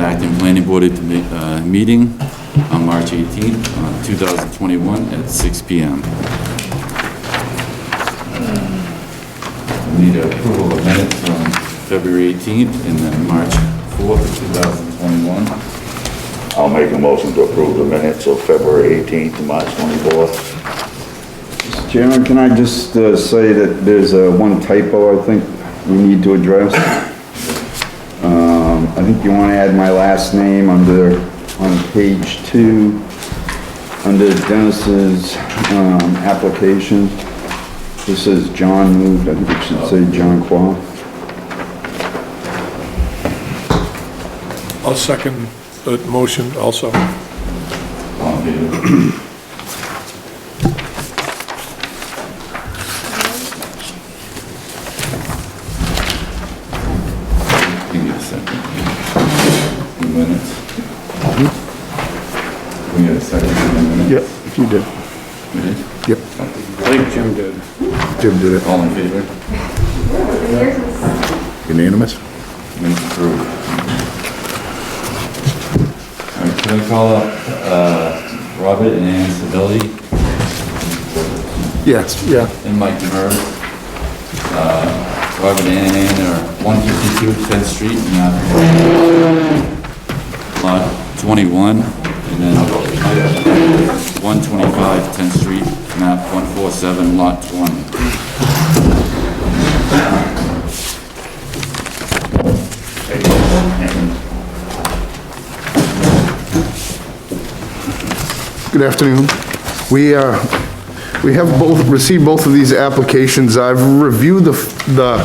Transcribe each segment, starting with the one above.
acting planning board meeting on March 18th, 2021 at 6 p.m. We need approval of minutes from February 18th and then March 4th, 2021. I'll make a motion to approve the minutes of February 18th to March 24th. Mr. Chairman, can I just say that there's one typo I think we need to address? I think you want to add my last name on page 2, under Dennis's application. This says John moved, I think it should say John Qua. I'll second the motion also. All in favor? Give me a second. 2 minutes. We got a second in a minute. Yep, if you did. We did? Yep. I think Jim did. Jim did it. All in favor? Unanimous? Minutes approved. All right, can I call up Robert and Ann Civilli Yes, yeah. and Mike Demers? Robert and Ann are 152 10th Street, lot 21, and then 125 10th Street, map 147, lot 20. Good afternoon. We have received both of these applications. I've reviewed the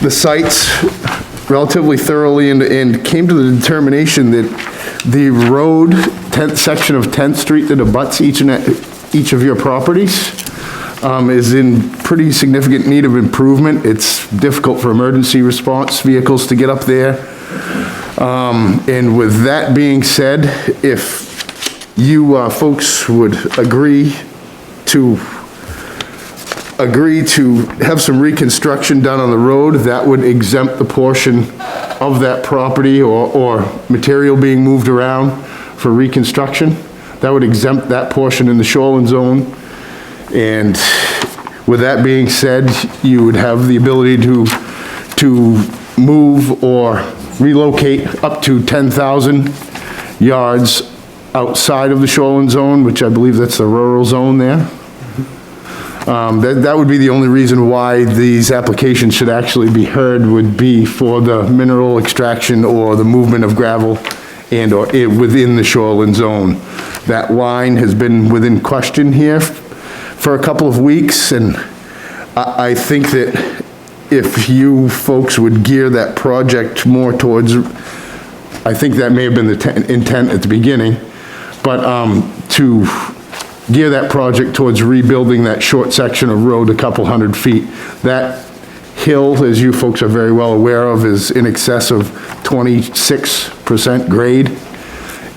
sites relatively thoroughly and came to the determination that the road, 10th section of 10th Street that abuts each of your properties is in pretty significant need of improvement. It's difficult for emergency response vehicles to get up there. And with that being said, if you folks would agree to have some reconstruction done on the road, that would exempt the portion of that property or material being moved around for reconstruction. That would exempt that portion in the shoreline zone. And with that being said, you would have the ability to move or relocate up to 10,000 yards outside of the shoreline zone, which I believe that's the rural zone there. That would be the only reason why these applications should actually be heard, would be for the mineral extraction or the movement of gravel and or within the shoreline zone. That line has been within question here for a couple of weeks, and I think that if you folks would gear that project more towards, I think that may have been the intent at the beginning, but to gear that project towards rebuilding that short section of road a couple hundred feet. That hill, as you folks are very well aware of, is in excess of 26% grade,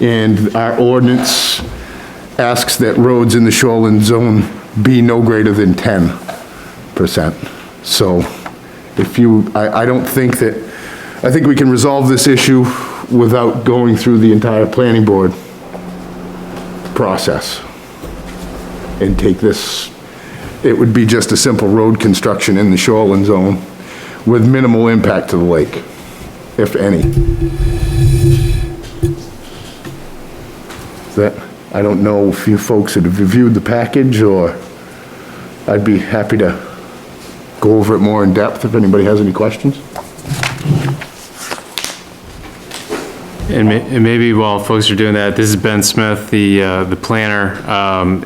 and our ordinance asks that roads in the shoreline zone be no greater than 10%. So if you, I don't think that, I think we can resolve this issue without going through the entire planning board process and take this, it would be just a simple road construction in the shoreline zone with minimal impact to the lake, if any. I don't know if you folks have reviewed the package, or I'd be happy to go over it more in depth if anybody has any questions. And maybe while folks are doing that, this is Ben Smith, the planner.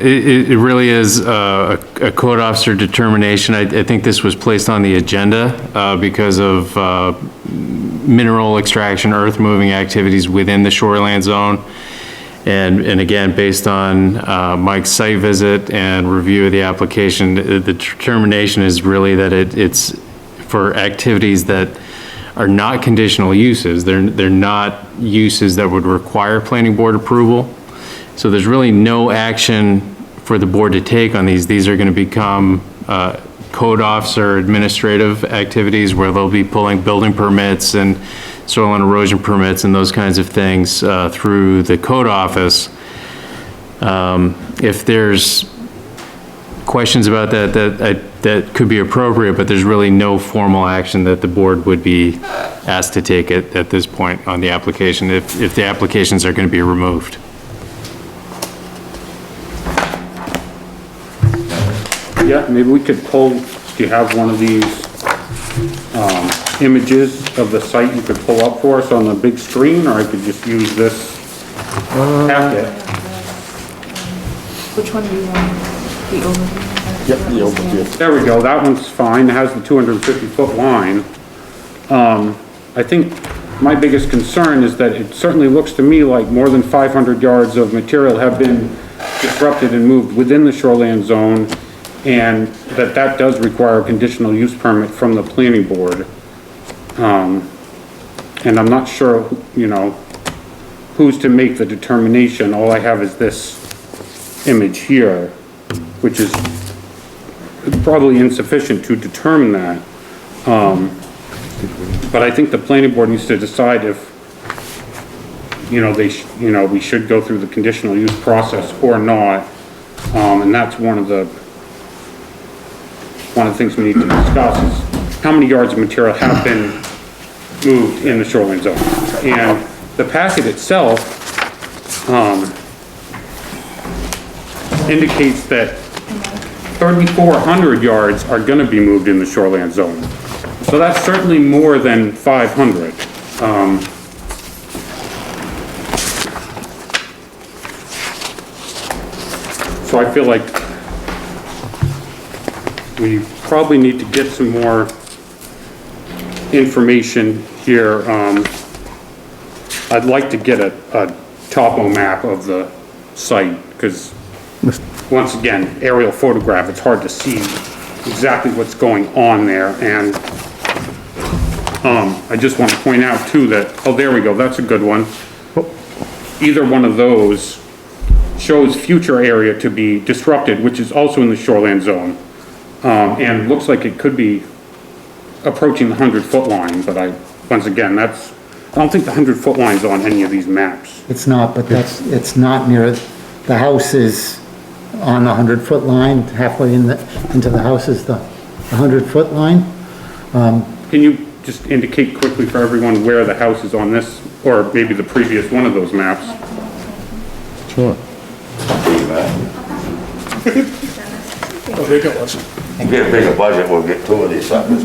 It really is a code officer determination. I think this was placed on the agenda because of mineral extraction, earth moving activities within the shoreline zone. And again, based on Mike's site visit and review of the application, the determination is really that it's for activities that are not conditional uses. They're not uses that would require planning board approval. So there's really no action for the board to take on these. These are going to become code officer administrative activities where they'll be pulling building permits and soil and erosion permits and those kinds of things through the code office. If there's questions about that, that could be appropriate, but there's really no formal action that the board would be asked to take at this point on the application, if the applications are going to be removed. Yeah, maybe we could pull, do you have one of these, images of the site you could pull up for us on the big screen, or I could just use this packet? Which one do you want? The overview? Yep, the overview. There we go, that one's fine, it has the 250-foot line. I think my biggest concern is that it certainly looks to me like more than 500 yards of material have been disrupted and moved within the shoreline zone, and that does require a conditional use permit from the planning board. And I'm not sure, you know, who's to make the determination. All I have is this image here, which is probably insufficient to determine that. But I think the planning board needs to decide if, you know, we should go through the conditional use process or not. And that's one of the things we need to discuss is how many yards of material have been moved in the shoreline zone. And the packet itself, indicates that 3,400 yards are gonna be moved in the shoreline zone. So that's certainly more than 500. So I feel like we probably need to get some more information here. I'd like to get a topo map of the site, because once again, aerial photograph, it's hard to see exactly what's going on there. And I just want to point out too that, oh, there we go, that's a good one. Either one of those shows future area to be disrupted, which is also in the shoreline zone. And looks like it could be approaching the 100-foot line, but once again, I don't think the 100-foot line's on any of these maps. It's not, but it's not near, the house is on the 100-foot line, halfway into the house is the 100-foot line. Can you just indicate quickly for everyone where the house is on this, or maybe the previous one of those maps? Sure. Oh, they got one. If we get a bigger budget, we'll get two of these suckers.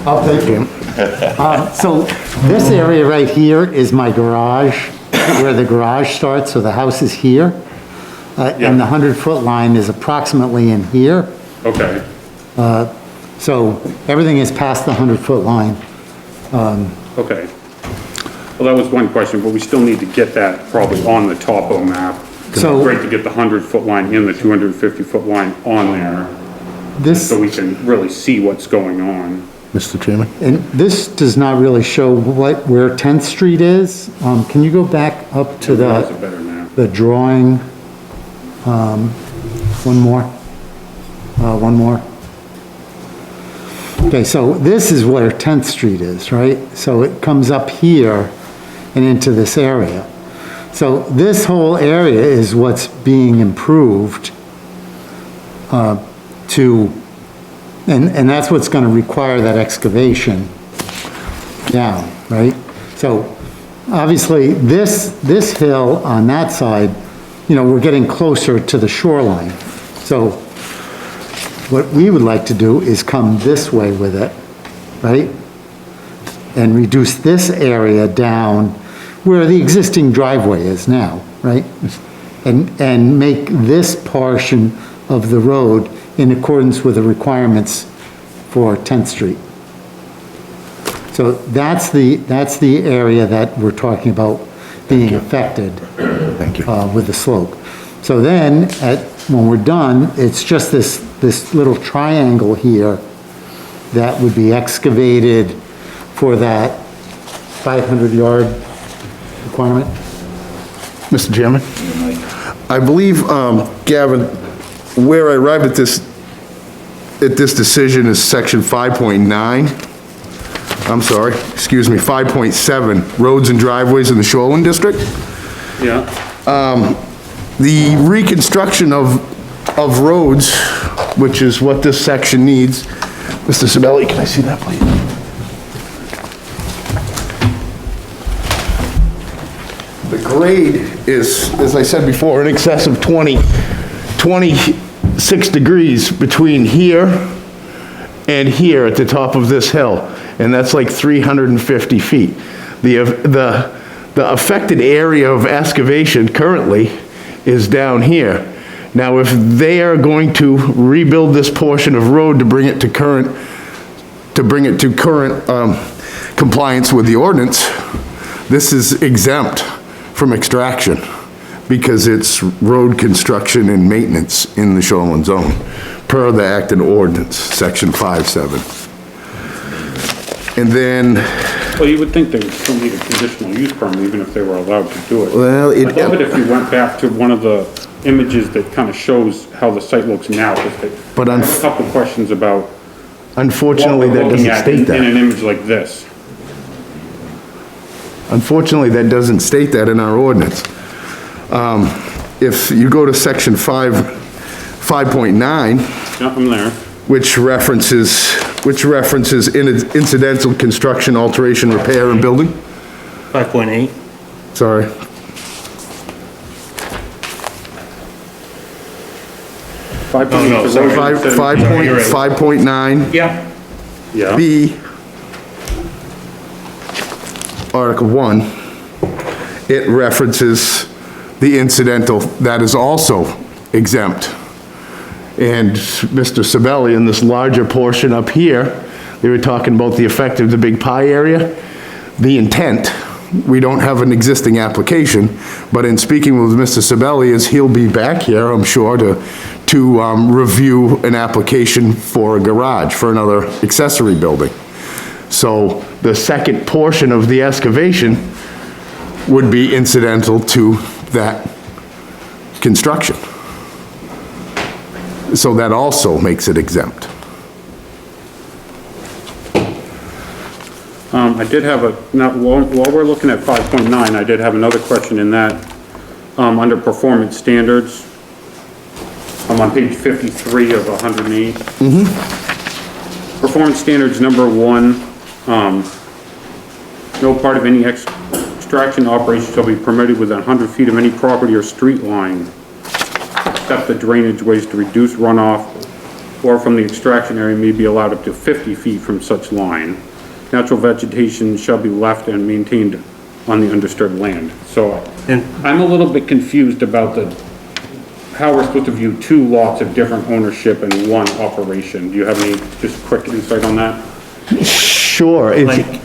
I'll take him. So this area right here is my garage, where the garage starts, so the house is here. And the 100-foot line is approximately in here. Okay, So everything is past the 100-foot line. okay. Well, that was one question, but we still need to get that probably on the topo map. So- Great to get the 100-foot line in the 250-foot line on there, This, so we can really see what's going on. Mr. Chairman? and this does not really show where 10th Street is. Can you go back up to That's a better map. the drawing? One more. Okay, so this is where 10th Street is, right? So it comes up here and into this area. So this whole area is what's being improved and that's what's gonna require that excavation down, right? So obviously this hill on that side, you know, we're getting closer to the shoreline. So what we would like to do is come this way with it, right? And reduce this area down where the existing driveway is now, right? And make this portion of the road in accordance with the requirements for 10th Street. So that's the area that we're talking about being affected. Thank you. With the slope. So then, when we're done, it's just this little triangle here that would be excavated for that 500-yard requirement. Mr. Chairman? I believe, Gavin, where I arrived at this decision is section 5.9. I'm sorry, excuse me, 5.7, roads and driveways in the Shoreland District. Yeah, The reconstruction of roads, which is what this section needs. Mr. Sabelli, can I see that, please? The grade is, as I said before, in excess of 26 degrees between here and here at the top of this hill, and that's like 350 feet. The affected area of excavation currently is down here. Now, if they are going to rebuild this portion of road to bring it to current, compliance with the ordinance, this is exempt from extraction because it's road construction and maintenance in the shoreline zone, per the Act and Ordinance, Section 5.7. And then, well, you would think they would still need a conditional use permit even if they were allowed to do it. well, I'd love it if you went back to one of the images that kind of shows how the site looks now. But I have a couple questions about what unfortunately, we're that looking doesn't at state in an that. image like this. Unfortunately, that doesn't state that in our ordinance. If you go to section 5.9, Yeah, I'm there. which references incidental construction, alteration, repair, and building, 5.8. sorry. Five Oh, no, sorry. 5.9, Yeah. Yeah, B, Article 1, it references the incidental, that is also exempt. And Mr. Sabelli, in this larger portion up here, they were talking about the effect of the big pie area. The intent, we don't have an existing application, but in speaking with Mr. Sabelli, is he'll be back here, I'm sure, to review an application for a garage, for another accessory building. So the second portion of the excavation would be incidental to that construction. So that also makes it exempt. I did have while we're looking at 5.9, I did have another question in that, under performance standards. I'm on page 53 of 108. Performance standards number 1, no part of any extraction operation shall be permitted within 100 feet of any property or street line, except the drainage ways to reduce runoff or from the extraction area may be allowed up to 50 feet from such line. Natural vegetation shall be left and maintained on the undisturbed land. So I'm a little bit confused about how we're supposed to view 2 lots of different ownership in one operation. Do you have any just quick insight on that? Sure. it's- Like,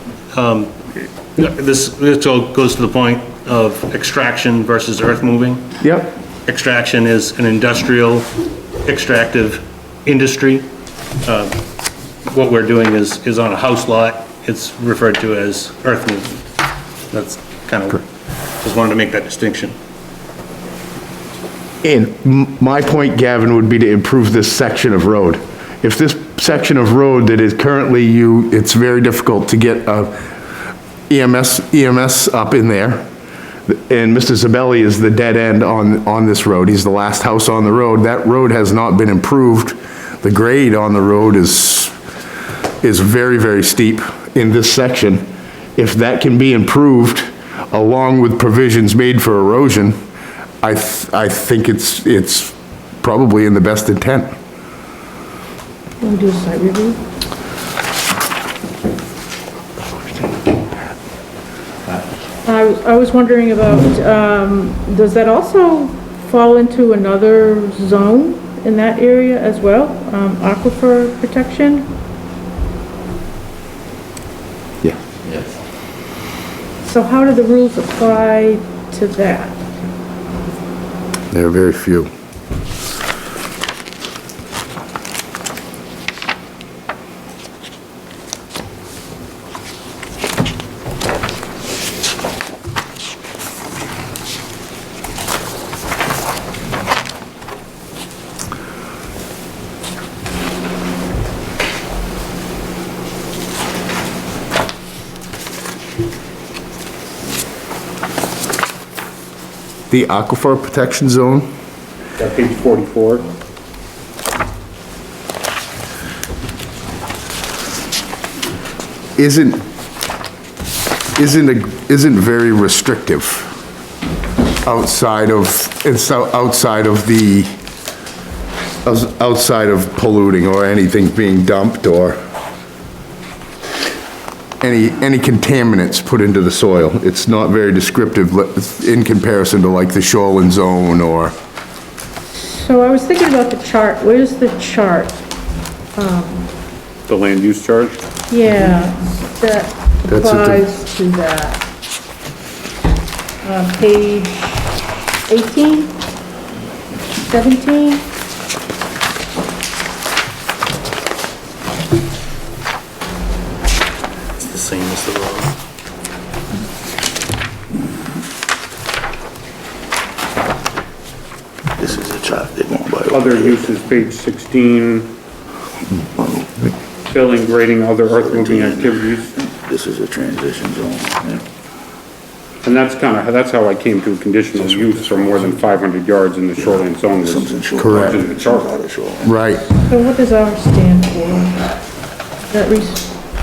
this all goes to the point of extraction versus earth moving. Yep, Extraction is an industrial, extractive industry. What we're doing is on a house lot, it's referred to as earth moving. That's kind of, just wanted to make that distinction. and my point, Gavin, would be to improve this section of road. If this section of road that is currently it's very difficult to get EMS up in there, and Mr. Zabelli is the dead end on this road. He's the last house on the road. That road has not been improved. The grade on the road is very, very steep in this section. If that can be improved, along with provisions made for erosion, I think it's probably in the best intent. Want to do a site review? I was wondering about, does that also fall into another zone in that area as well? Aquifer Protection? Yeah. Yes. So how do the rules apply to that? There are very few. The Aquifer Protection Zone, Got page 44. isn't very restrictive outside of, it's outside of polluting or anything being dumped or any contaminants put into the soil. It's not very descriptive in comparison to like the shoreline zone or, So I was thinking about the chart. Where's the chart? The land use chart. Yeah, that That's at the- applies to that. Page 18, 17? It's the same as the road. This is a chart they're going by. Other uses, page 16. Filling, grading, other earth moving activities. This is a transition zone, yeah. And that's how I came to a conditional use for more than 500 yards in the shoreline zone. was- Something short. Correct. In the chart. Out of shoreline. right. So what does ours stand for? That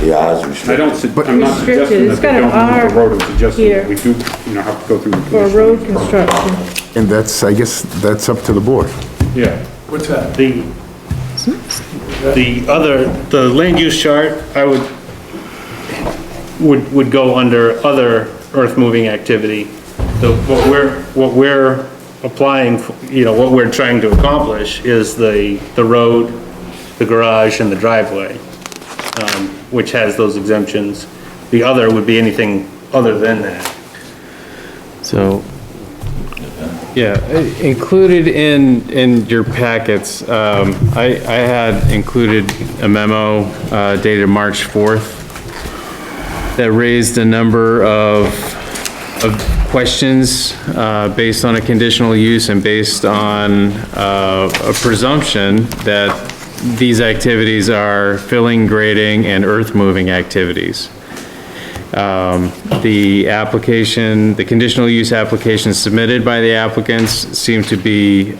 Yeah, ours restricted. I don't, I'm not Restricted, suggesting it's that got they an don't move the R road, I'm suggesting here. that we do, have to go through the for conditional. road use permit. construction? And that's, I guess, that's up to the board. Yeah. The land use chart, I would go under other earth moving activity. What we're applying, what we're trying to accomplish is the road, the garage, and the driveway, which has those exemptions. The other would be anything other than that. So, yeah, included in your packets, I had included a memo dated March 4th that raised a number of questions based on a conditional use and based on a presumption that these activities are filling, grading, and earth moving activities. The application, the conditional use application submitted by the applicants seem to be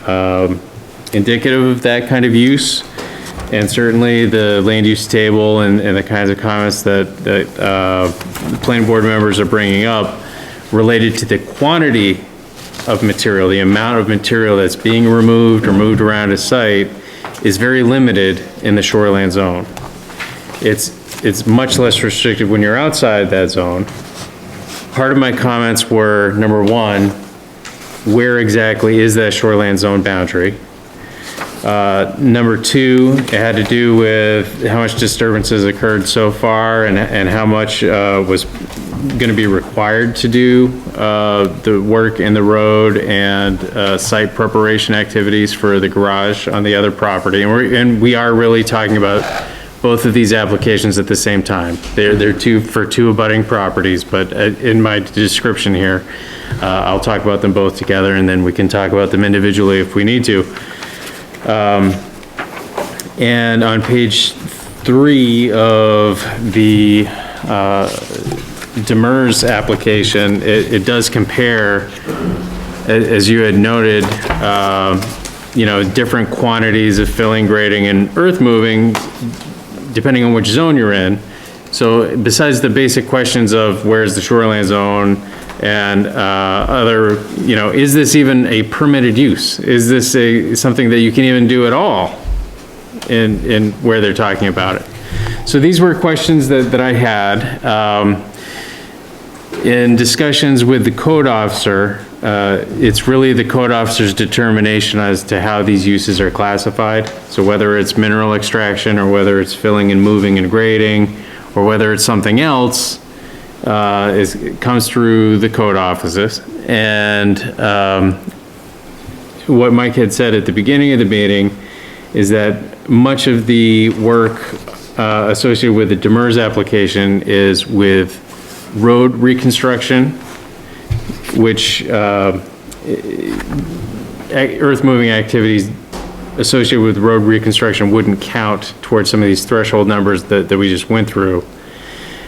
indicative of that kind of use. And certainly the land use table and the kinds of comments that the planning board members are bringing up related to the quantity of material, the amount of material that's being removed or moved around a site is very limited in the shoreline zone. It's much less restrictive when you're outside that zone. Part of my comments were, number one, where exactly is that shoreline zone boundary? Number two, it had to do with how much disturbances occurred so far and how much was going to be required to do the work in the road and site preparation activities for the garage on the other property. And we are really talking about both of these applications at the same time. They're two abutting properties, but in my description here, I'll talk about them both together and then we can talk about them individually if we need to. And on page 3 of the Demers application, it does compare, as you had noted, different quantities of filling, grading, and earth moving, depending on which zone you're in. So besides the basic questions of where's the shoreline zone and other, is this even a permitted use? Is this something that you can even do at all in where they're talking about it? So these were questions that I had. In discussions with the code officer, it's really the code officer's determination as to how these uses are classified. So whether it's mineral extraction or whether it's filling and moving and grading, or whether it's something else, comes through the code offices. And what Mike had said at the beginning of the meeting is that much of the work associated with the Demers application is with road reconstruction, which earth-moving activities associated with road reconstruction wouldn't count towards some of these threshold numbers that we just went through.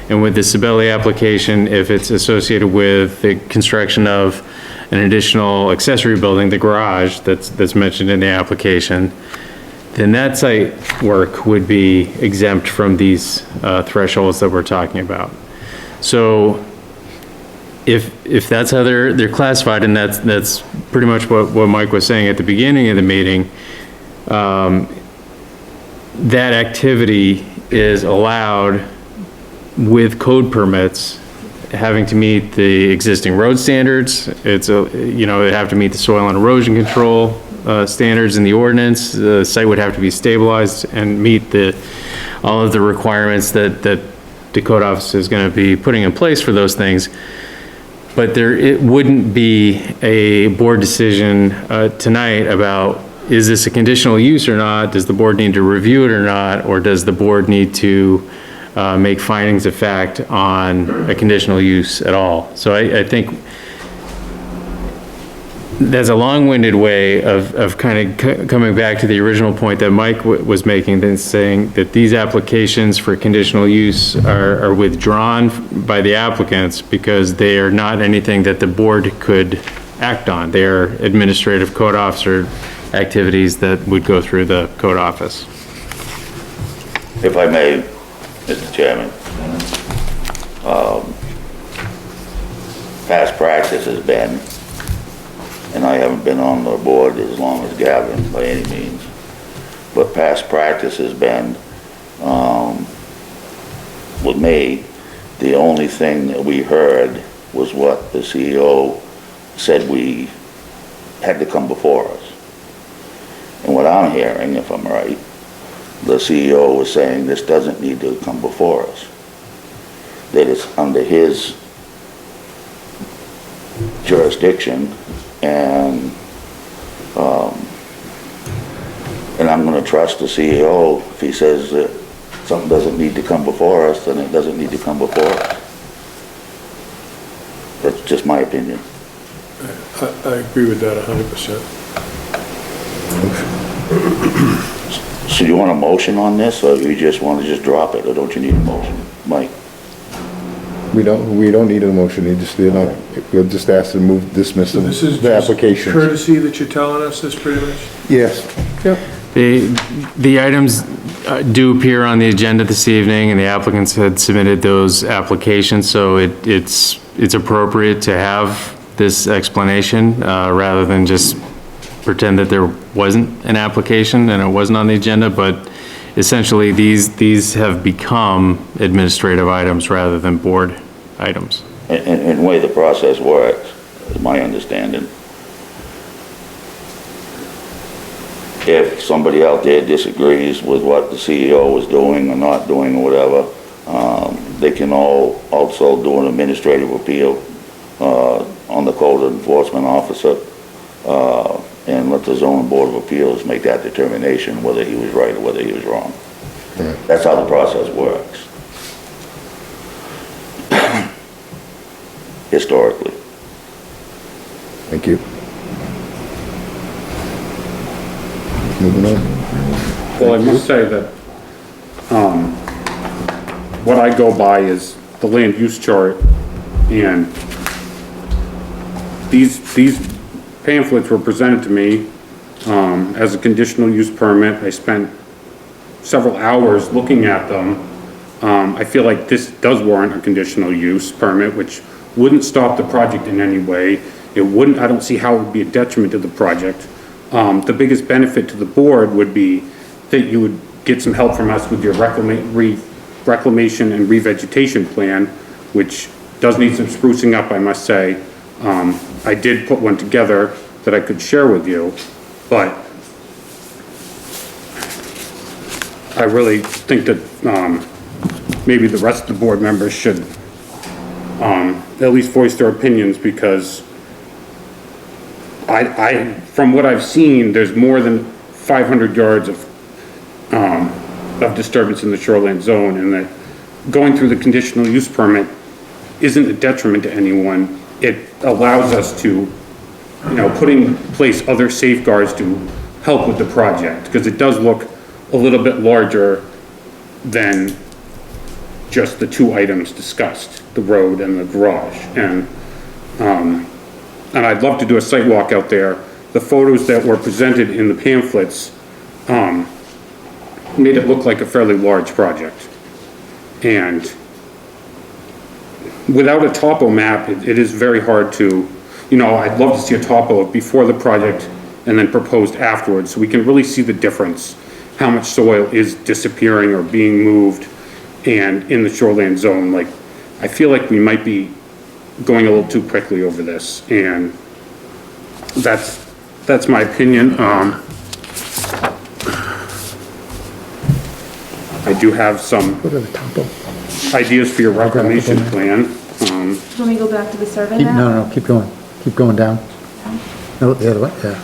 And with the Sibeli application, if it's associated with the construction of an additional accessory building, the garage that's mentioned in the application, then that site work would be exempt from these thresholds that we're talking about. So if that's how they're classified, and that's pretty much what Mike was saying at the beginning of the meeting, that activity is allowed with code permits having to meet the existing road standards. It's it have to meet the soil and erosion control standards in the ordinance. The site would have to be stabilized and meet all of the requirements that the code office is going to be putting in place for those things. But it wouldn't be a board decision tonight about, is this a conditional use or not? Does the board need to review it or not? Or does the board need to make findings of fact on a conditional use at all? So I think that's a long-winded way of kind of coming back to the original point that Mike was making, then saying that these applications for conditional use are withdrawn by the applicants because they are not anything that the board could act on. They are administrative code officer activities that would go through the code office. If I may, Mr. Chairman, past practice has been, and I haven't been on the board as long as Gavin by any means, but past practice has been, with me, the only thing that we heard was what the CEO said we had to come before us. And what I'm hearing, if I'm right, the CEO was saying this doesn't need to come before us, that it's under his jurisdiction, and I'm going to trust the CEO. If he says that something doesn't need to come before us, then it doesn't need to come before us. That's just my opinion. I agree with that 100%. So you want a motion on this, or you just want to just drop it, or don't you need a motion? Mike? We don't need a motion, we'll just ask to dismiss So this is the just application. courtesy that you're telling us this pretty much? Yes. Yep. The items do appear on the agenda this evening, and the applicants had submitted those applications, so it's appropriate to have this explanation rather than just pretend that there wasn't an application and it wasn't on the agenda. But essentially these have become administrative items rather than board items. And the way the process works, is my understanding, if somebody out there disagrees with what the CEO was doing or not doing or whatever, they can all also do an administrative appeal on the code enforcement officer, and let the zoning board of appeals make that determination whether he was right or whether he was wrong. Right. That's how the process works. Historically. Thank you. Moving on. Well, I must say that, what I go by is the land use chart, and these pamphlets were presented to me, as a conditional use permit. I spent several hours looking at them. I feel like this does warrant a conditional use permit, which wouldn't stop the project in any way. It wouldn't, I don't see how it would be a detriment to the project. The biggest benefit to the board would be that you would get some help from us with your reclamation and revegetation plan, which does need some sprucing up, I must say. I did put one together that I could share with you, but I really think that maybe the rest of the board members should at least voice their opinions, because from what I've seen, there's more than 500 yards of disturbance in the shoreline zone, and that going through the conditional use permit isn't a detriment to anyone. It allows us to, put in place other safeguards to help with the project, because it does look a little bit larger than just the two items discussed, the road and the garage. And and I'd love to do a site walk out there, the photos that were presented in the pamphlets, made it look like a fairly large project. And without a topo map, it is very hard to, I'd love to see a topo of before the project and then proposed afterwards, so we can really see the difference, how much soil is disappearing or being moved, and in the shoreline zone. Like, I feel like we might be going a little too quickly over this, and that's my opinion. I do have some Go to the topo. ideas for your reclamation plan. Do you want me to go back to the survey Keep, map? no, keep going down. No, the other way, yeah.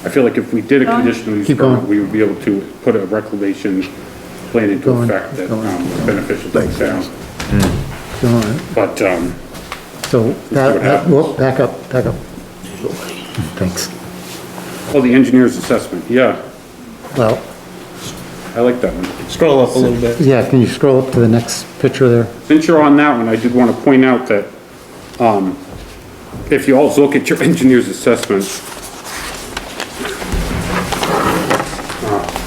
I feel like if we did a conditional use Keep permit, going. we would be able to put a reclamation plan into Going, effect that going. was beneficial to the town. Go on. But, So, what happens. whoop, back up. Thanks. the engineer's assessment, yeah, Well, I like that one. Scroll up a little bit. yeah, can you scroll up to the next picture there? Since you're on that one, I did want to point out that, if you all look at your engineer's assessment,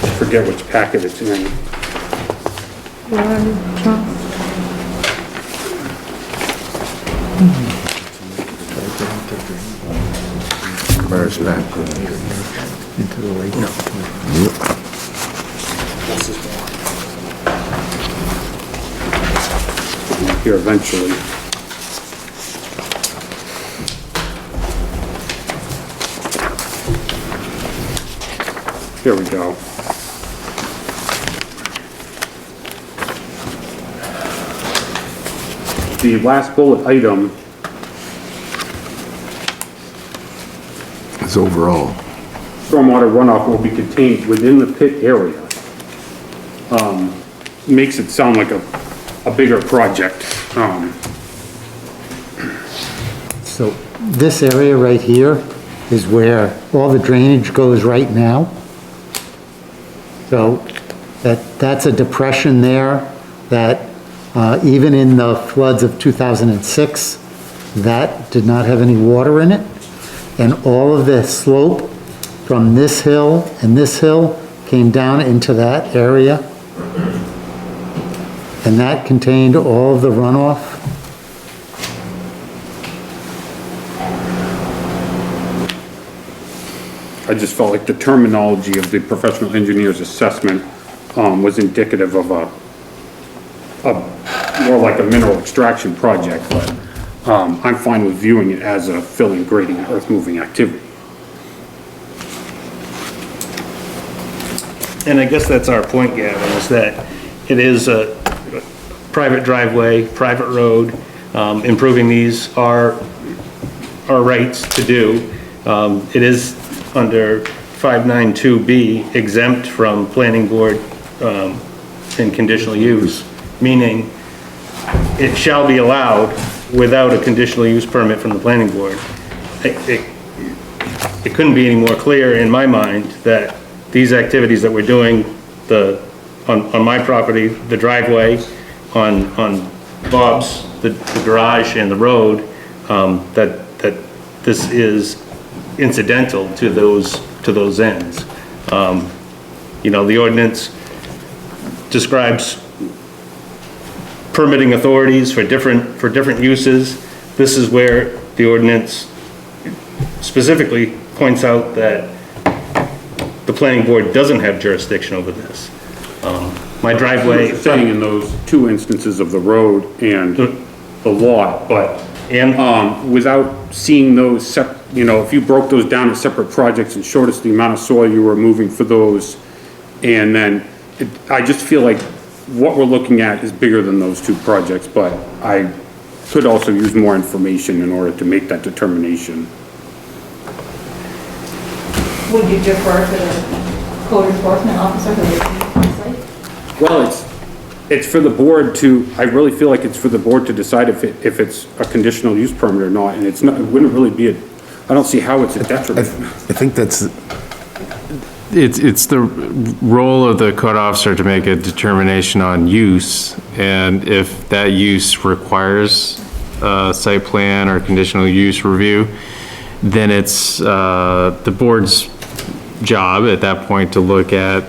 I forget which packet it's in. Where's that? Into the lake? Here eventually. Here we go. The last bullet item, It's overall. stormwater runoff will be contained within the pit area. Makes it sound like a bigger project. So this area right here is where all the drainage goes right now. So that's a depression there that even in the floods of 2006, that did not have any water in it. And all of the slope from this hill and this hill came down into that area. And that contained all of the runoff. I just felt like the terminology of the professional engineer's assessment was indicative of more like a mineral extraction project, but I'm fine with viewing it as a filling, grading, and earth-moving activity. And I guess that's our point, Gavin, is that it is a private driveway, private road. Improving these are our rights to do. It is under 592B exempt from planning board and conditional use, meaning it shall be allowed without a conditional use permit from the planning board. It couldn't be any more clear in my mind that these activities that we're doing, on my property, the driveway, on Bob's, the garage and the road, that this is incidental to those ends. The ordinance describes permitting authorities for different uses. This is where the ordinance specifically points out that the planning board doesn't have jurisdiction over this. My driveway. You're saying in those two instances of the road and the lot, but without seeing those, if you broke those down as separate projects and showed us the amount of soil you were moving for those, and then I just feel like what we're looking at is bigger than those two projects, but I could also use more information in order to make that determination. Would you defer to the code enforcement officer who is on site? Well, it's for the board to, I really feel like it's for the board to decide if it's a conditional use permit or not, and it's not, it wouldn't really be I don't see how it's a detriment. I think that's, It's the role of the code officer to make a determination on use, and if that use requires site plan or conditional use review, then it's the board's job at that point to look at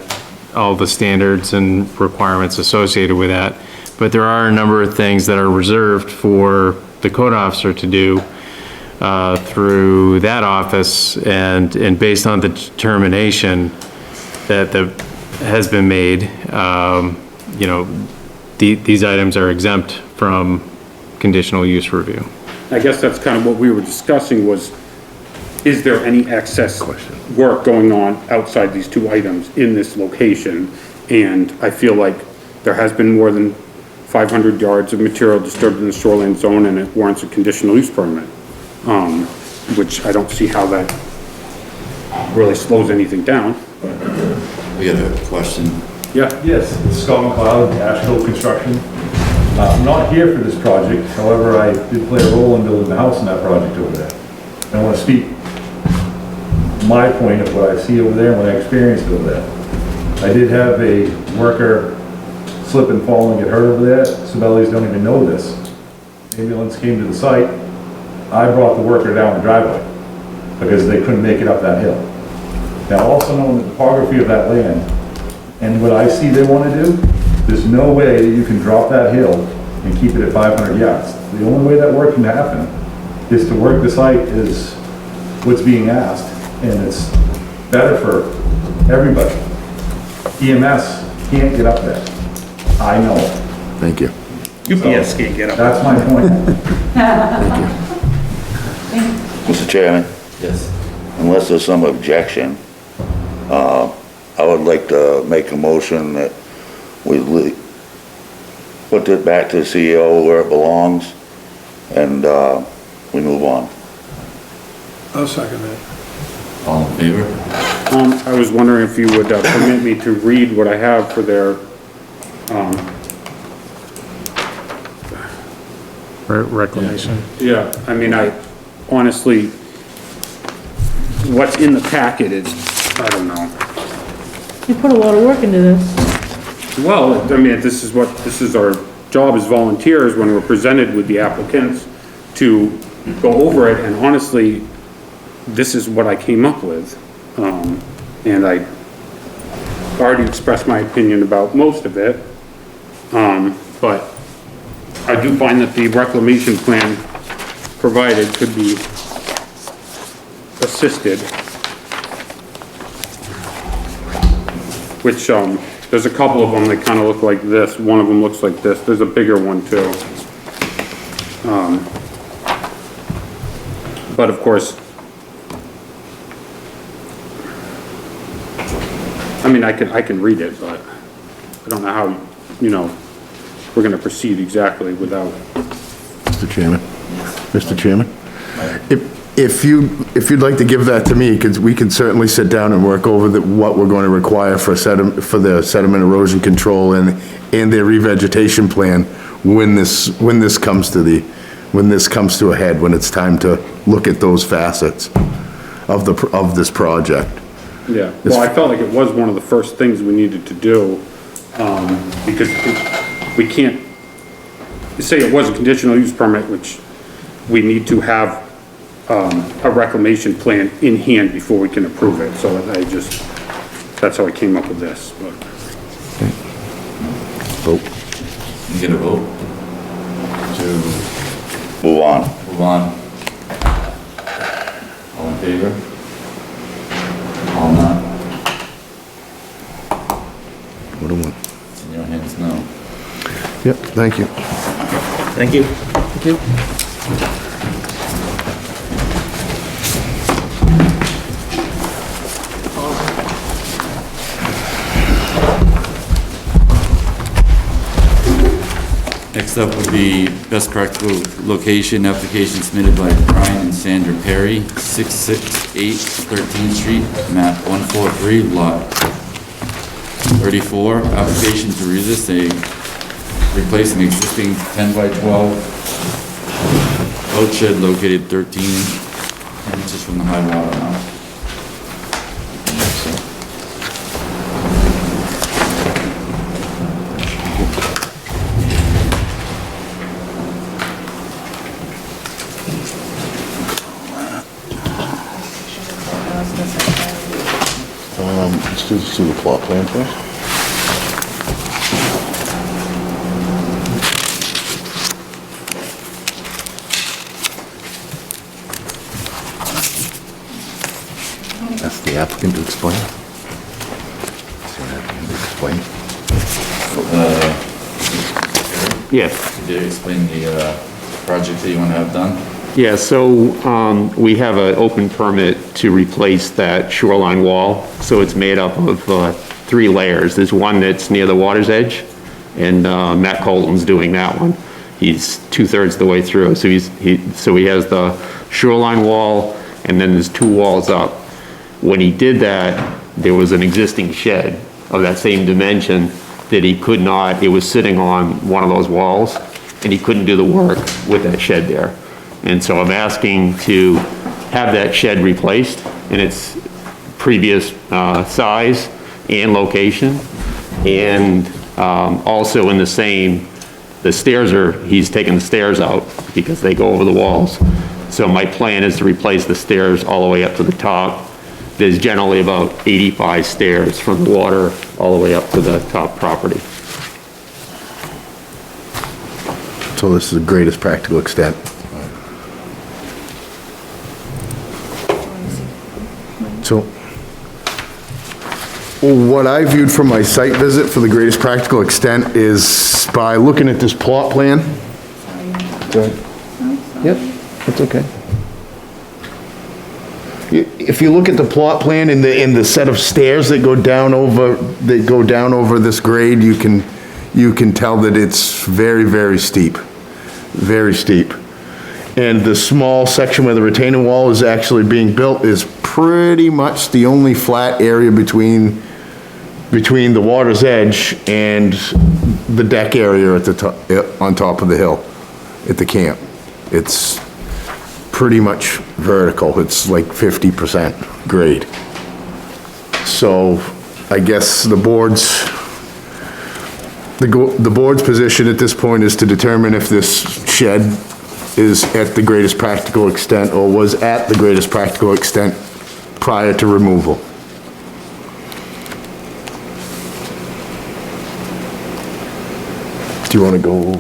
all the standards and requirements associated with that. But there are a number of things that are reserved for the code officer to do through that office, and based on the determination that has been made, you know, these items are exempt from conditional use review. I guess that's kind of what we were discussing was, is there any excess work going on outside these two items in this location? And I feel like there has been more than 500 yards of material disturbed in the shoreline zone, and it warrants a conditional use permit. Which I don't see how that really slows anything down. We got a question. Yeah. Yes, Scott McLeod, Asheville Construction. I'm not here for this project, however, I did play a role in building the house in that project over there. And I want to speak my point of what I see over there and what I experienced over there. I did have a worker slip and fall and get hurt over there. Sabelli's don't even know this. Ambulance came to the site. I brought the worker down the driveway because they couldn't make it up that hill. Now, also knowing the topography of that land and what I see they want to do, there's no way you can drop that hill and keep it at 500 yards. The only way that work can happen is to work the site is what's being asked, and it's better for everybody. EMS can't get up there. I know it. Thank you. UPS can't get up. That's my point. Mr. Chairman, Yes. unless there's some objection, I would like to make a motion that we put it back to the CEO where it belongs, and we move on. I'll second that. All in favor? I was wondering if you would permit me to read what I have for their, Reclamation. yeah, I mean, I honestly, what's in the packet is, I don't know. You put a lot of work into this. Well, I mean, this is our job as volunteers when we're presented with the applicants to go over it, and honestly, this is what I came up with. And I already expressed my opinion about most of it. But I do find that the reclamation plan provided could be assisted. Which, there's a couple of them that kind of look like this. One of them looks like this. There's a bigger one too. But of course, I mean, I can read it, but I don't know how, you know, we're gonna proceed exactly without. Mr. Chairman? Mr. Chairman? If you'd like to give that to me, because we can certainly sit down and work over what we're going to require for the sediment erosion control and their revegetation plan when this comes to a head, when it's time to look at those facets of this project. Yeah, well, I felt like it was one of the first things we needed to do, because we can't, say it was a conditional use permit, which we need to have a reclamation plan in hand before we can approve it, so that's how I came up with this, but. Vote. You get a vote to Move on. move on. All in favor? All not? What do I want? It's in your hands now. Yep, thank you. Thank you. Next up would be best practical location application submitted by Brian and Sandra Perry, 668 13th Street, map 143, lot 34. Application to replace an existing 10 by 12 boat shed located 13 inches from the high water mark. Let's do the plot plan first. Ask the applicant to explain. Ask the applicant to explain. Yeah. Could you explain the project that you want to have done? Yeah, so we have an open permit to replace that shoreline wall. So it's made up of 3 layers. There's one that's near the water's edge, and Matt Colton's doing that one. He's 2/3 the way through. So he has the shoreline wall, and then there's 2 walls up. When he did that, there was an existing shed of that same dimension that he could not, it was sitting on one of those walls, and he couldn't do the work with that shed there. And so I'm asking to have that shed replaced in its previous size and location. And also in the same, the stairs he's taking the stairs out because they go over the walls. So my plan is to replace the stairs all the way up to the top. There's generally about 85 stairs from the water all the way up to the top property. So this is the greatest practical extent. So, what I viewed from my site visit for the greatest practical extent is by looking at this plot plan. Go ahead. Yep, that's okay. If you look at the plot plan in the set of stairs that go down over this grade, you can tell that it's very, very steep. Very steep. And the small section where the retaining wall is actually being built is pretty much the only flat area between the water's edge and the deck area at the top, on top of the hill at the camp. It's pretty much vertical. It's like 50% grade. So I guess the board's position at this point is to determine if this shed is at the greatest practical extent or was at the greatest practical extent prior to removal. Do you want to go?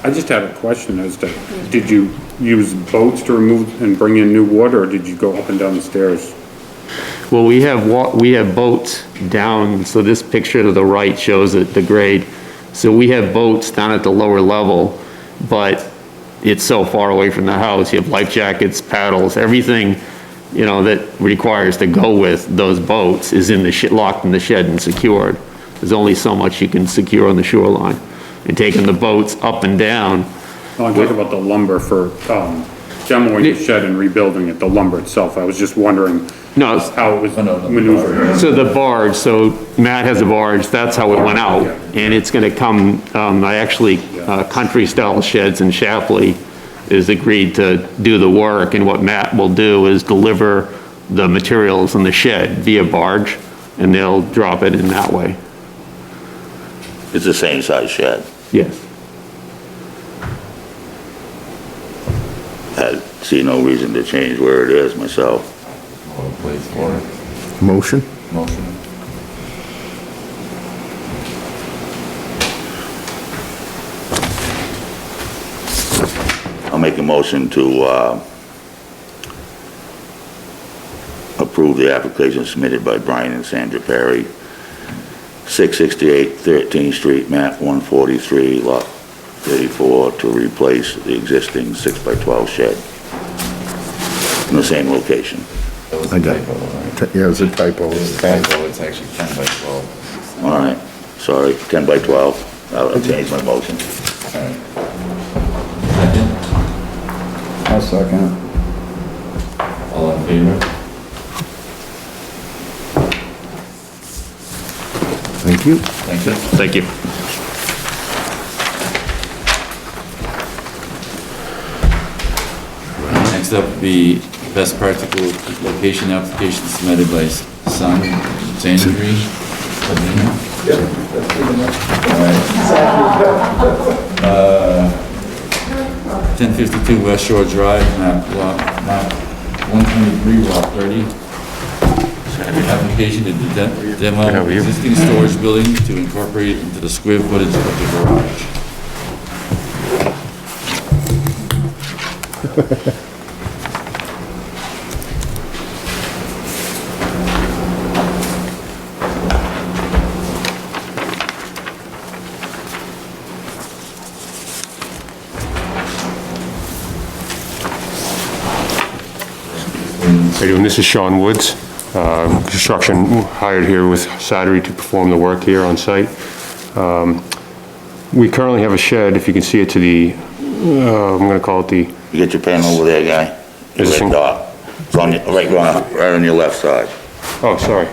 I just had a question as to, did you use boats to remove and bring in new water, or did you go up and down the stairs? Well, we have boats down, so this picture to the right shows the grade. So we have boats down at the lower level, but it's so far away from the house. You have life jackets, paddles, everything, you know, that requires to go with those boats is in the locked in the shed and secured. There's only so much you can secure on the shoreline. And taking the boats up and down. No, I'm talking about the lumber for, demoing the shed and rebuilding it, the lumber itself. I was just wondering how it was maneuvered. So the barge, so Matt has a barge, that's how it went out. And it's gonna come, Country Style Sheds in Shapley is agreed to do the work, and what Matt will do is deliver the materials in the shed via barge, and they'll drop it in that way. It's the same size shed. Yes. I see no reason to change where it is myself. Place for it. Motion? Motion. I'll make a motion to approve the application submitted by Brian and Sandra Perry, 668 13th Street, map 143, lot 34, to replace the existing 6x12 shed in the same location. That was I a got it. typo, right? Yeah, it was a typo. It was a typo, it's actually 10 by 12. All right, sorry, 10 by 12. I'll change my motion. All right. Second, I'll second. all in favor? Thank you. Thank you. Thank you. Next up would be best practical location application submitted by Sun Sandry. Yep. Alright. 1052 West Shore Drive, map 123, lot 30. Application to demo existing storage building to incorporate into the square footage of the garage. How you doing? This is Sean Woods, construction hired here with Slattery to perform the work here on site. We currently have a shed, if you can see it to the, I'm gonna call it the, You get your pen over there, guy. Your red dot. It's on your, right on your left side. oh, sorry.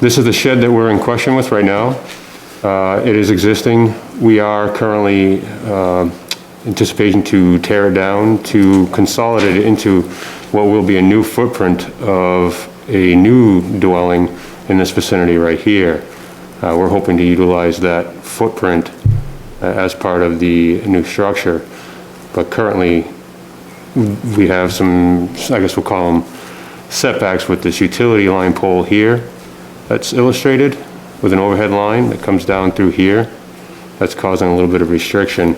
This is the shed that we're in question with right now. It is existing. We are currently anticipating to tear it down to consolidate it into what will be a new footprint of a new dwelling in this vicinity right here. We're hoping to utilize that footprint as part of the new structure. But currently, we have some, I guess we'll call them setbacks with this utility line pole here that's illustrated with an overhead line that comes down through here. That's causing a little bit of restriction.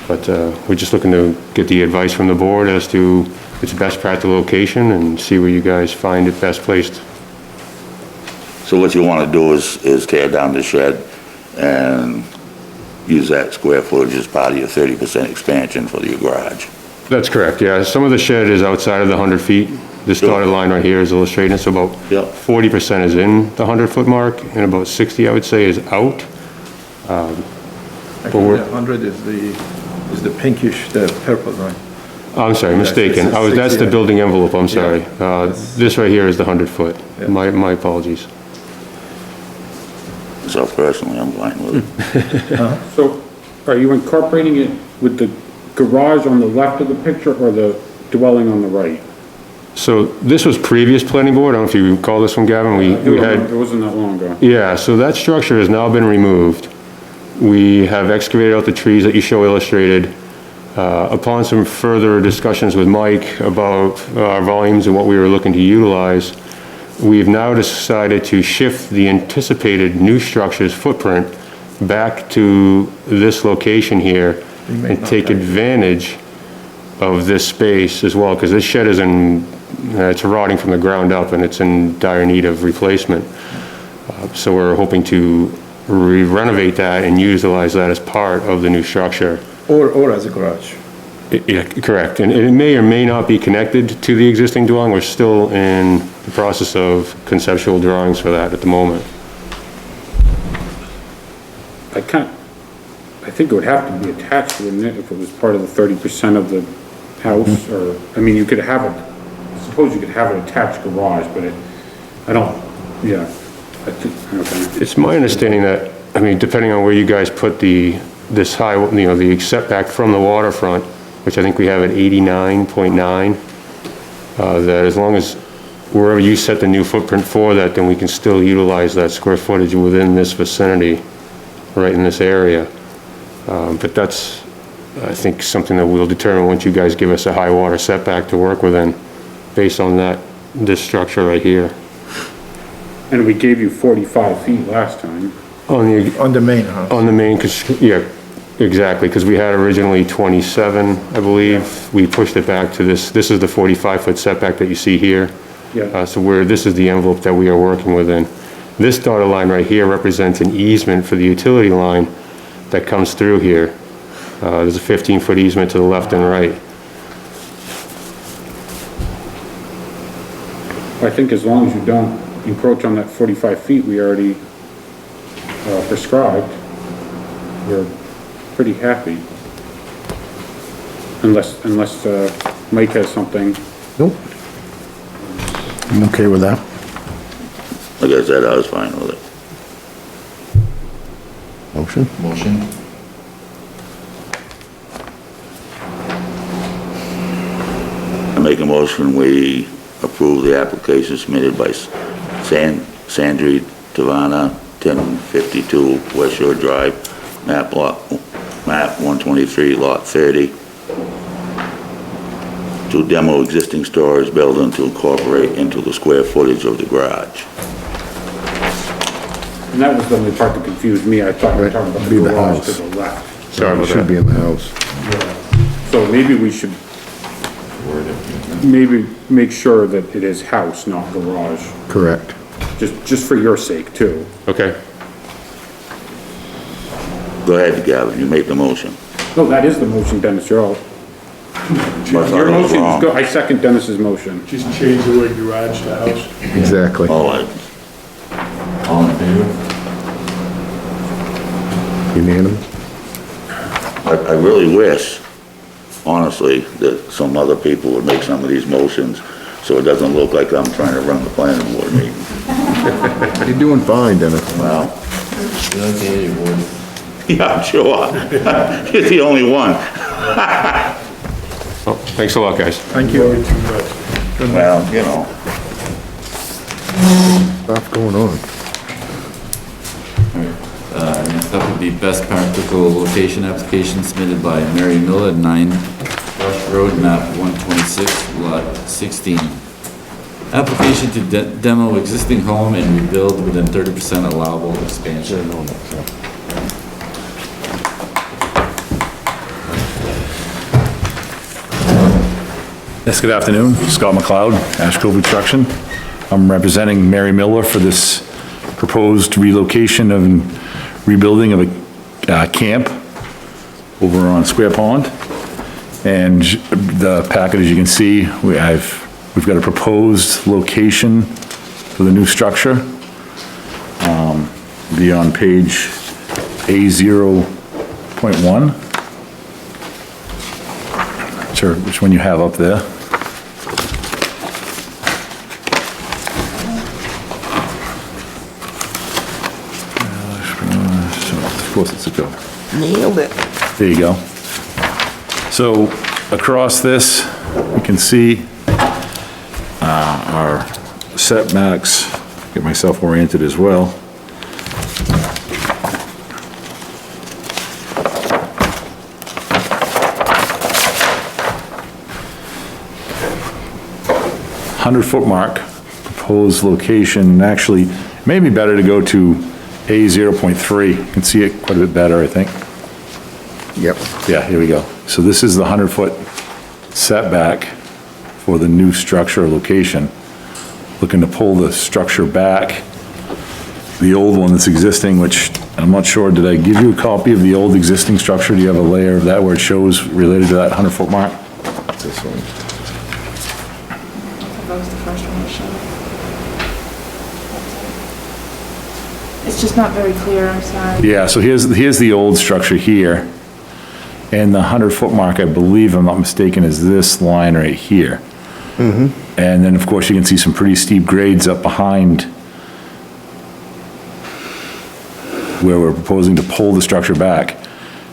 But we're just looking to get the advice from the board as to its best practical location and see where you guys find it best placed. So what you want to do is tear down the shed and use that square footage as part of your 30% expansion for your garage. That's correct, yeah. Some of the shed is outside of the 100 feet. This dotted line right here is illustrated, so about 40% is in the 100-foot mark, and about 60, I would say, is out. Actually, the 100 is the pinkish, the purple line. I'm sorry, mistaken. That's the building envelope, I'm sorry. This right here is the 100-foot. My apologies. So personally, I'm fine with it. So are you incorporating it with the garage on the left of the picture or the dwelling on the right? So this was previous planning board. I don't know if you recall this one, Gavin. It wasn't that long ago. Yeah, so that structure has now been removed. We have excavated out the trees that you show illustrated. Upon some further discussions with Mike about our volumes and what we were looking to utilize, we've now decided to shift the anticipated new structure's footprint back to this location here and take advantage of this space as well, because this shed is it's rotting from the ground up and it's in dire need of replacement. So we're hoping to renovate that and utilize that as part of the new structure. Or as a garage. Yeah, correct. And it may or may not be connected to the existing dwelling. We're still in the process of conceptual drawings for that at the moment. I think it would have to be attached, wouldn't it, if it was part of the 30% of the house, or, I mean, you could have it, I suppose you could have an attached garage, but It's my understanding that, I mean, depending on where you guys put this high, the setback from the waterfront, which I think we have at 89.9, that as long as wherever you set the new footprint for that, then we can still utilize that square footage within this vicinity, right in this area. But that's, I think, something that we'll determine once you guys give us a high water setback to work within, based on this structure right here. And we gave you 45 feet last time. On the main house. On the main, yeah, exactly, because we had originally 27, I believe. We pushed it back to this is the 45-foot setback that you see here. Yeah. So this is the envelope that we are working within. This dotted line right here represents an easement for the utility line that comes through here. There's a 15-foot easement to the left and right. I think as long as you don't encroach on that 45 feet we already prescribed, we're pretty happy. Unless Mike has something. Nope. I'm okay with that. Like I said, I was fine with it. Motion? I make a motion, we approve the application submitted by Sandri Tavana, 1052 West Shore Drive, map 123, lot 30. to demo existing storage building to incorporate into the square footage of the garage. And that was the only part that confused me. I thought we were talking about the Be the garage to house. the left. Sorry about Should that. be in the house. So maybe we should maybe make sure that it is house, not garage, Correct. just for your sake too. Okay. Go ahead, Gavin, you make the motion. No, that is the motion, Dennis, your Your motion, I second Dennis's motion. Just change the word garage to house. Exactly. All right. All in favor? Unanimous? I really wish, honestly, that some other people would make some of these motions so it doesn't look like I'm trying to run the planning board meeting. You're doing fine, Dennis. Well, You okay, your board? yeah, I'm sure. You're the only one. Oh, thanks a lot, guys. Thank you. Well, you know. Stuff going on. Next up would be best practical location application submitted by Mary Miller, 9 Rush Road, map 126, lot 16. Application to demo existing home and rebuild within 30% allowable expansion. Yes, good afternoon. Scott McLeod, Asheville Construction. I'm representing Mary Miller for this proposed relocation and rebuilding of a camp over on Square Pond. And the packet, as you can see, we've got a proposed location for the new structure. Be on page A0.1. Sure, which one you have up there. Of course it's a go. Nailed it. There you go. So across this, you can see our setbacks. Get myself oriented as well. .100-foot mark, proposed location, and actually, it may be better to go to A0.3. You can see it quite a bit better, I think. Yep. Yeah, here we go. So this is the 100-foot setback for the new structure location. Looking to pull the structure back. The old one that's existing, which I'm not sure, did I give you a copy of the old existing structure? Do you have a layer of that where it shows related to that 100-foot mark? This one. That was the first one that showed. It's just not very clear, I'm sorry. Yeah, so here's the old structure here. And the 100-foot mark, I believe, if I'm not mistaken, is this line right here. And then, of course, you can see some pretty steep grades up behind where we're proposing to pull the structure back.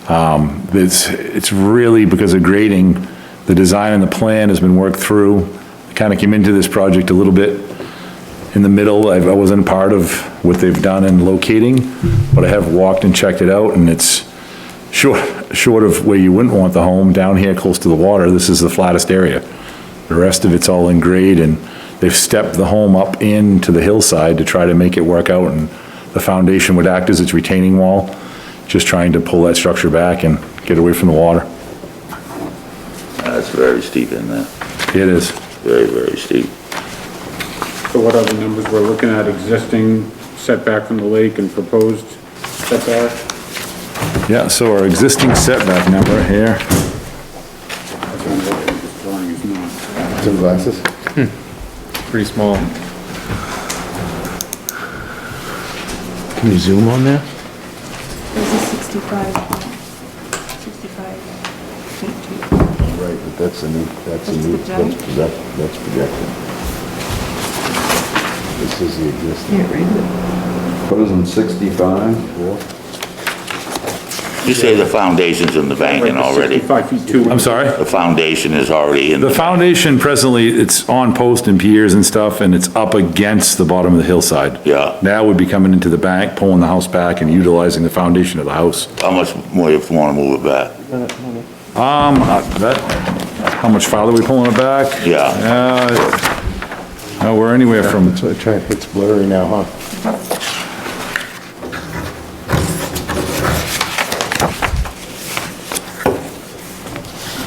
It's really because of grading. The design and the plan has been worked through. I kind of came into this project a little bit in the middle. I wasn't part of what they've done in locating, but I have walked and checked it out, and it's short of where you wouldn't want the home, down here close to the water, this is the flattest area. The rest of it's all in grade, and they've stepped the home up into the hillside to try to make it work out, and the foundation would act as its retaining wall, just trying to pull that structure back and get away from the water. That's very steep in there. It is. Very, very steep. So what are the numbers we're looking at? Existing setback from the lake and proposed setback? Yeah, so our existing setback number here, That's what I'm looking at, this drawing is not. Some glasses? Pretty small. Can you zoom on there? There's a 65 feet to Right, but that's a new, That's the jump? that's projected. This is the existing. Here, right? Proposing 65. You say the foundation's in the banking already. 65 feet too. I'm sorry? The foundation is already in The the, foundation presently, it's on post and piers and stuff, and it's up against the bottom of the hillside. Yeah. Now we'd be coming into the bank, pulling the house back and utilizing the foundation of the house. how much more if you wanna move it back? That, how much farther we pulling it back? Yeah. No, we're anywhere from, It's blurry now, huh?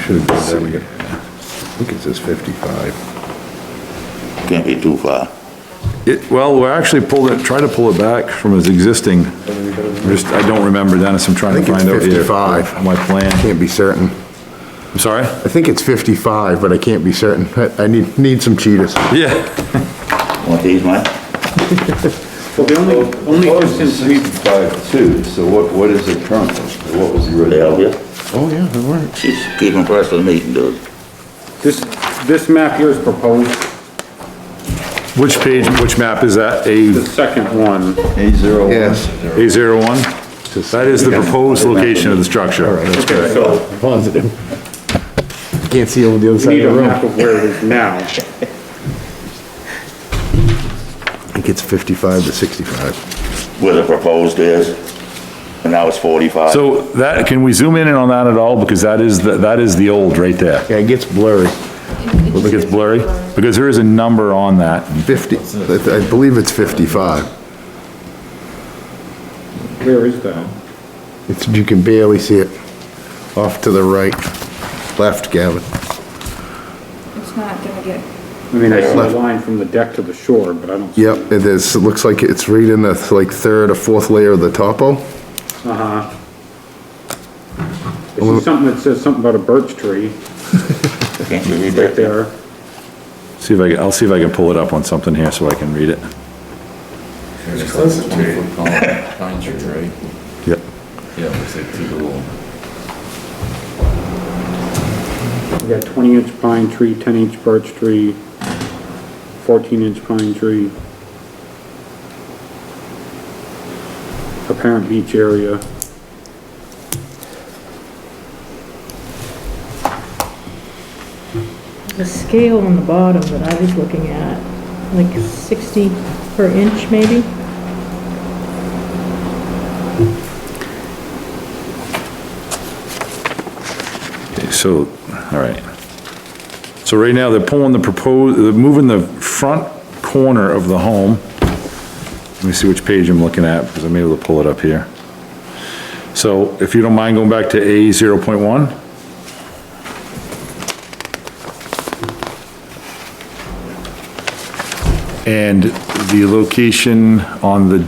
should have been, there we go. I think it says 55. Can't be too far. Well, we're actually trying to pull it back from its existing, I don't remember, Dennis, I'm I trying to think it's find out here. 55. On my plan. Can't be certain. I'm sorry? I think it's 55, but I can't be certain. I need some cheetahs. Yeah. Want these, Mike? Well, the only distance we, 65 so what is it currently? What was the They original? help you? Oh, yeah, that works. She's keeping press of the meeting, dude. this map here is proposed, Which page, which map is that? the second one. A01? Yes. A01? That is the proposed location of the structure. That's correct. So Positive. Can't see over the other we side need of a the map room. of where it is now. I think it's 55 to 65. Where the proposed is, and now it's 45. So that, can we zoom in on that at all? Because that is the old right there. Yeah, it gets blurry. It gets blurry? Because there is a number on that. 50, I believe it's 55. Where is that? You can barely see it. Off to the right, left, Gavin. It's not gonna get, I mean, I see the line from the deck to the shore, but I don't see. Yep, it is. It looks like it's right in the, like, third or fourth layer of the topo. Uh-huh. I see something that says something about a birch tree Can't you read right that? there. I'll see if I can pull it up on something here so I can read it. It's close to 20-foot pine tree, right? Yep. Yeah, it looks like two little. We got 20-inch pine tree, 10-inch birch tree, 14-inch pine tree. Apparent beach area. The scale on the bottom that I was looking at, like 60 per inch maybe? Okay, so, all right. So right now, they're moving the front corner of the home. Let me see which page I'm looking at, because I'm able to pull it up here. So if you don't mind going back to A0.1. And the location on the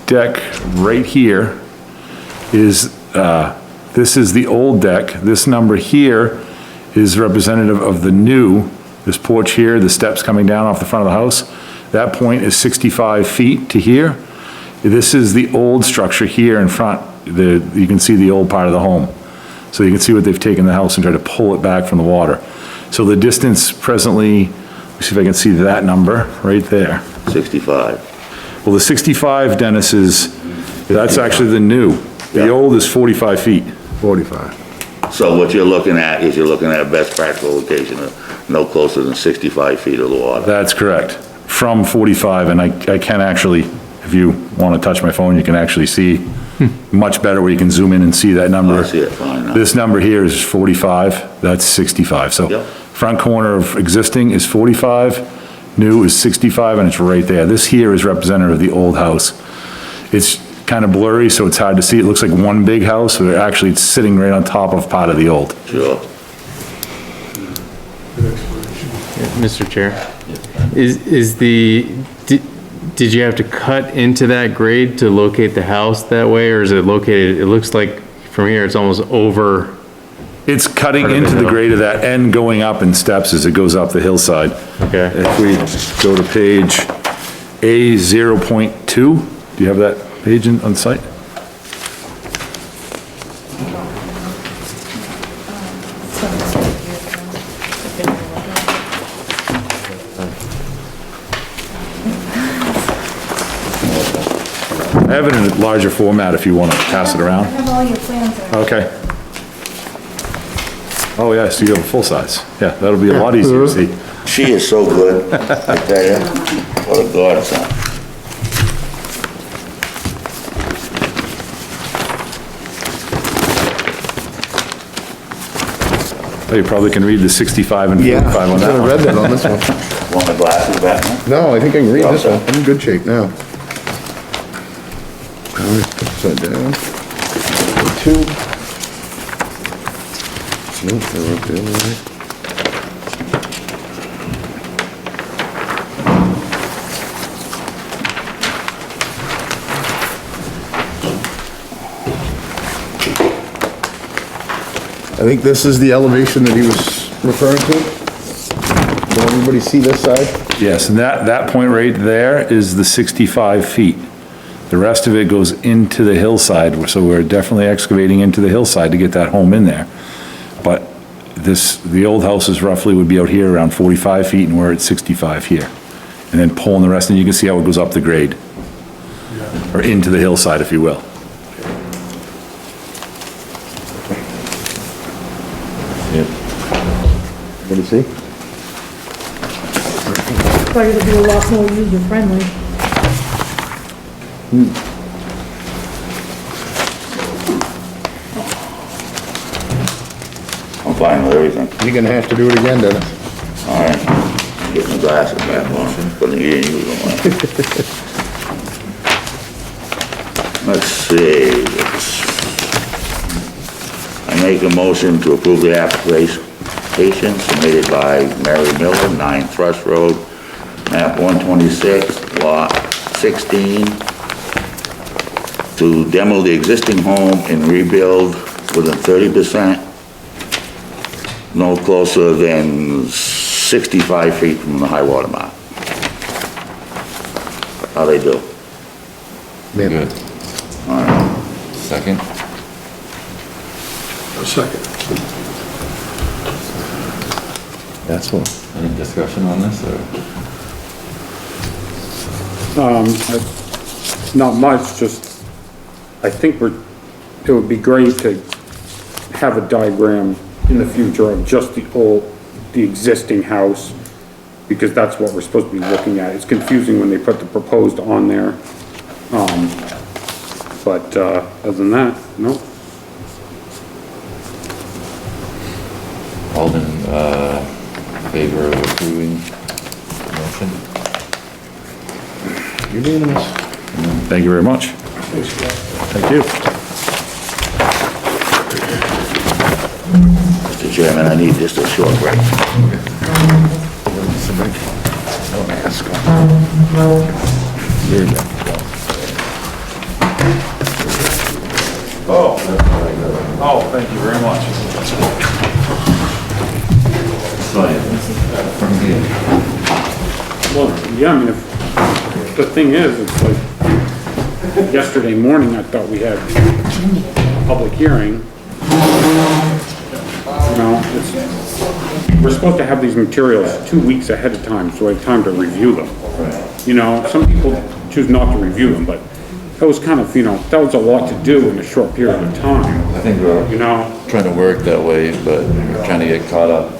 deck right here is, this is the old deck. This number here is representative of the new, this porch here, the steps coming down off the front of the house. That point is 65 feet to here. This is the old structure here in front. You can see the old part of the home. So you can see what they've taken the house and tried to pull it back from the water. So the distance presently, let me see if I can see that number right there. 65. Well, the 65, Dennis, that's actually the new. The old is 45 feet. 45. So what you're looking at is you're looking at best practical location, no closer than 65 feet of the water. That's correct. From 45, and I can actually, if you want to touch my phone, you can actually see much better where you can zoom in and see that number. I see it fine now. This number here is 45, that's 65. So Yep. front corner of existing is 45, new is 65, and it's right there. This here is representative of the old house. It's kind of blurry, so it's hard to see. It looks like one big house, but actually it's sitting right on top of part of the old. Sure. Mr. Chair, did you have to cut into that grade to locate the house that way, or is it located, it looks like from here, it's almost over? It's cutting Part of into the the hill. grade of that and going up in steps as it goes up the hillside. Okay. If we go to page A0.2, do you have that page on site? I have it in a larger format if you want to pass it I around. have all your plans there. Okay. Oh, yeah, so you have a full size. Yeah, that'll be a lot easier to see. She is so good, I tell you. What a godsend. Oh, you probably can read the 65 and 45 on I that one. read that on this one. Want my glasses back now? No, I think I can read this one. I'm in good shape now. Upside down. 2. Nope, they're up the other way. I think this is the elevation that he was referring to. Can everybody see this side? Yes, and that point right there is the 65 feet. The rest of it goes into the hillside, so we're definitely excavating into the hillside to get that home in there. But the old houses roughly would be out here around 45 feet, and we're at 65 here. And then pulling the rest, and you can see how it goes up the grade. Or into the hillside, if you will. What do you see? Thought it'd be a lot more user-friendly. I'm fine with everything. You're gonna have to do it again, Dennis. All right, get my glasses back on, couldn't hear you. Let's see. I make a motion to approve the application submitted by Mary Miller, 9 Thrush Road, map 126, lot 16, to demo the existing home and rebuild within 30%, no closer than 65 feet from the high water mark. How they do? Good. All right. Second? Second. That's one. Any discussion on this, or? Not much, just, I think it would be great to have a diagram in the future of just the existing house, because that's what we're supposed to be looking at. It's confusing when they put the proposed on there. But other than that, no. All in, favor of approving motion? Unanimous. Thank you very much. Thank you. Mr. Chairman, I need just a short break. Don't ask. Here you go. Oh, thank you very much. From here. Well, yeah, I mean, the thing is, it's like, yesterday morning, I thought we had a public hearing. You know, we're supposed to have these materials 2 weeks ahead of time, so I have time to review them. You know, some people choose not to review them, but that was kind of, you know, that was a lot to do in a short period of time. I think we're You know, trying to work that way, but we're trying to get caught up.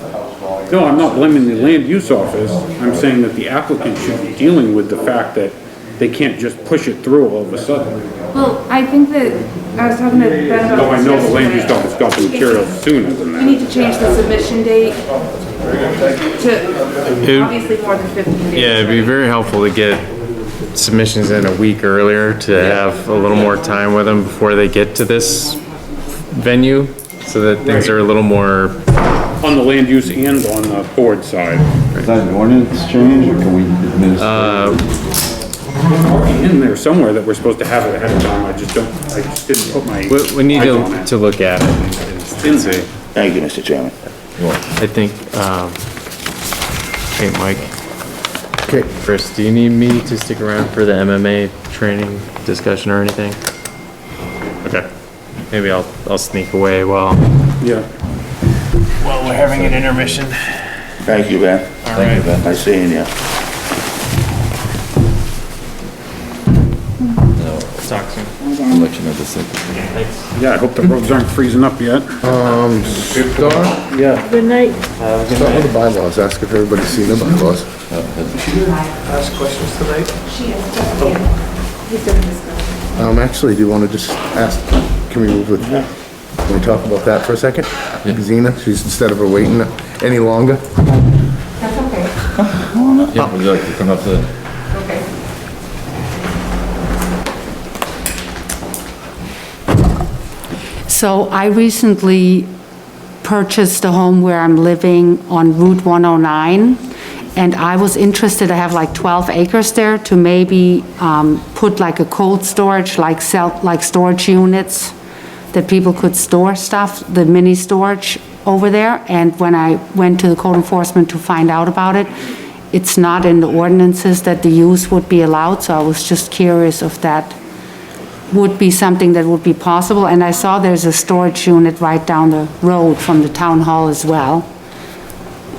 no, I'm not blaming the land use office. I'm saying that the applicant should be dealing with the fact that they can't just push it through all of a sudden. Well, I think that, I was talking to Ben about Though I this know the land use yesterday. office got the materials sooner than We that. need to change the submission date to obviously more than 15 days. Yeah, it'd be right? very helpful to get submissions in a week earlier to have a little more time with them before they get to this venue, so that things are a little more, On the land use and on the board side. Is that an ordinance change, or can we administer? It's already in there somewhere that we're supposed to have it ahead of time. I just didn't put my. we need eyes on it. to look at it and see. Thank you, Mr. Chairman. I think, hey, Mike. Okay. Chris, do you need me to stick around for the MMA training discussion or anything? Okay, maybe I'll sneak away while Yeah. we're having an intermission. Thank you, Ben. Thank you, Ben. Nice seeing you. Talk soon. Election of the secretary. Yeah, I hope the roads aren't freezing up yet. Yeah, Good night. start with the bylaws, ask if everybody's seen the bylaws. Ask questions tonight? She is just, yeah, he's doing this now. Actually, do you wanna just ask, can we move with, Can we talk about that for a second? Zena, she's, instead of her waiting any longer? That's okay. Yeah, would you like to come up to the? Okay. So I recently purchased a home where I'm living on Route 109, and I was interested, I have like 12 acres there, to maybe put like a cold storage, like storage units that people could store stuff, the mini storage over there. And when I went to the code enforcement to find out about it, it's not in the ordinances that the use would be allowed, so I was just curious if that would be something that would be possible. And I saw there's a storage unit right down the road from the town hall as well.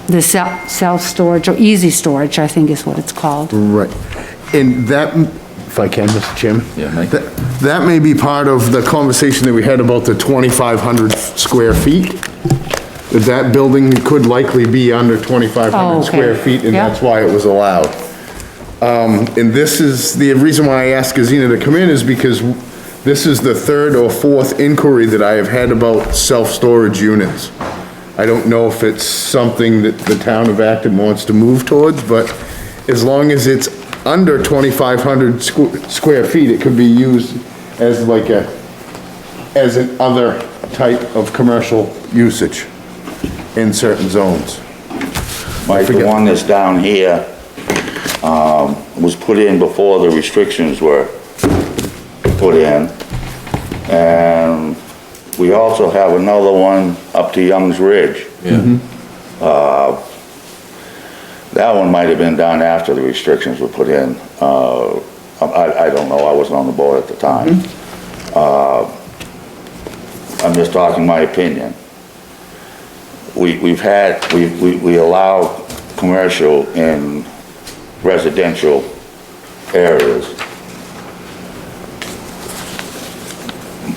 The self-storage, or easy storage, I think is what it's called. Right. And that, if I can, Mr. Chairman? Yeah, Mike. That may be part of the conversation that we had about the 2,500 square feet. That building could likely be under 2,500 Oh, okay. square feet, and Yeah. that's why it was allowed. And this is, the reason why I asked Gazina to come in is because this is the third or fourth inquiry that I have had about self-storage units. I don't know if it's something that the town of Acton wants to move towards, but as long as it's under 2,500 square feet, it could be used as like as an other type of commercial usage in certain zones. Mike, the one that's down here, was put in before the restrictions were put in. And we also have another one up to Young's Ridge. Yeah. That one might have been done after the restrictions were put in. I don't know, I wasn't on the board at the time. I'm just talking my opinion. We allow commercial in residential areas.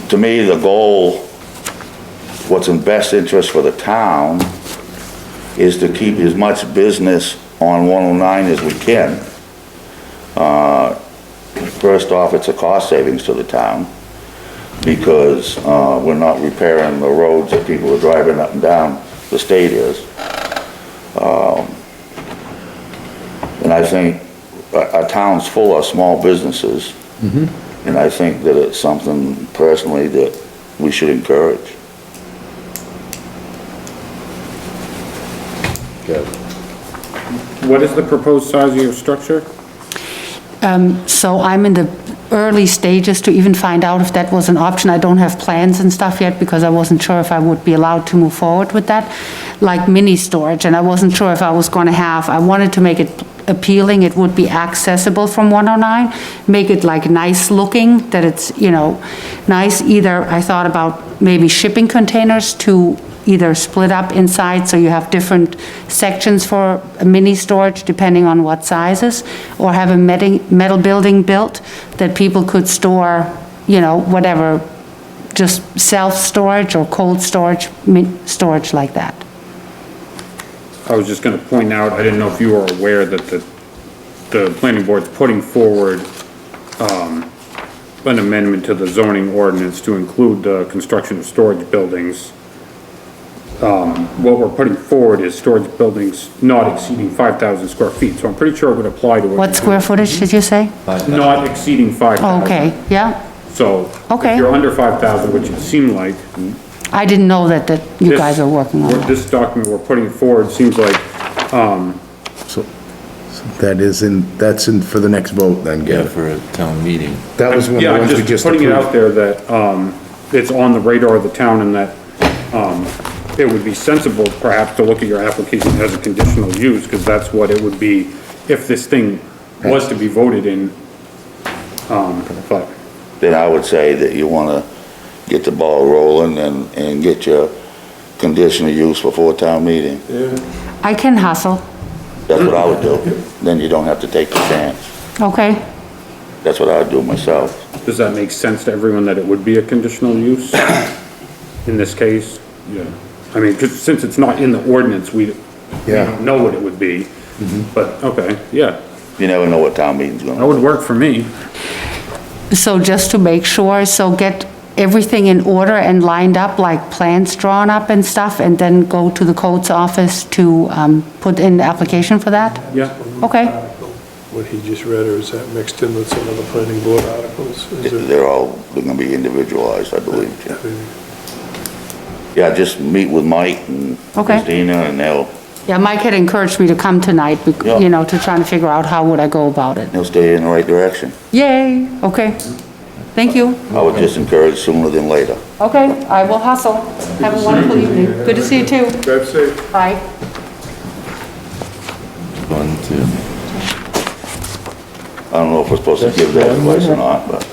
To me, the goal, what's in best interest for the town, is to keep as much business on 109 as we can. First off, it's a cost savings to the town, because we're not repairing the roads that people are driving up and down the state is. And I think our town's full of small businesses, and I think that it's something personally that we should encourage. What is the proposed size of your structure? So I'm in the early stages to even find out if that was an option. I don't have plans and stuff yet because I wasn't sure if I would be allowed to move forward with that, like mini storage, and I wasn't sure if I was going to have, I wanted to make it appealing, it would be accessible from 109, make it like nice looking, that it's, you know, nice. Either I thought about maybe shipping containers to either split up inside so you have different sections for a mini storage depending on what sizes, or have a metal building built that people could store, you know, whatever, just self-storage or cold storage, storage like that. I was just gonna point out, I didn't know if you were aware that the planning board's putting forward, an amendment to the zoning ordinance to include the construction of storage buildings. What we're putting forward is storage buildings not exceeding 5,000 square feet, so I'm pretty sure it would apply to it. What square footage did you say? Not exceeding 5,000. Okay, yeah, So, Okay. if you're under 5,000, which it seemed like. I didn't know that you this- guys are working on it. This document we're putting forward seems like, So that's in for the next vote then, Yeah, Gavin? for a town meeting. That was one of the yeah, I'm ones we just just putting it approved. out there that, it's on the radar of the town, and that, it would be sensible perhaps to look at your application as a conditional use, because that's what it would be if this thing was to be voted in. But, Then I would say that you wanna get the ball rolling and get your conditional use before town meeting. I can hustle, That's what I would do. Then you don't have to take the chance. okay? That's what I would do myself. does that make sense to everyone that it would be a conditional use in this case? Yeah. I mean, 'cause since it's not in the ordinance, we don't know what it would be. But, okay, yeah, You never know what town meeting's that gonna. would work for me. So just to make sure, so get everything in order and lined up, like plans drawn up and stuff, and then go to the codes office to put in the application for that? Yeah. Okay, What he just read, or is that mixed in with some of the planning board articles? Is it- They're gonna be individualized, I believe. Yeah, just meet with Mike and Okay. Christina, and they'll yeah, Mike had encouraged me to come tonight, Yeah. you know, to try to figure out how would I go about it. stay in the right direction. Yay, okay, thank you. I would just encourage sooner than later. Okay, I will hustle. Have a wonderful evening. Good to see you too. Drive safe. Bye. 1, 2. I don't know if we're supposed to give that advice or not, but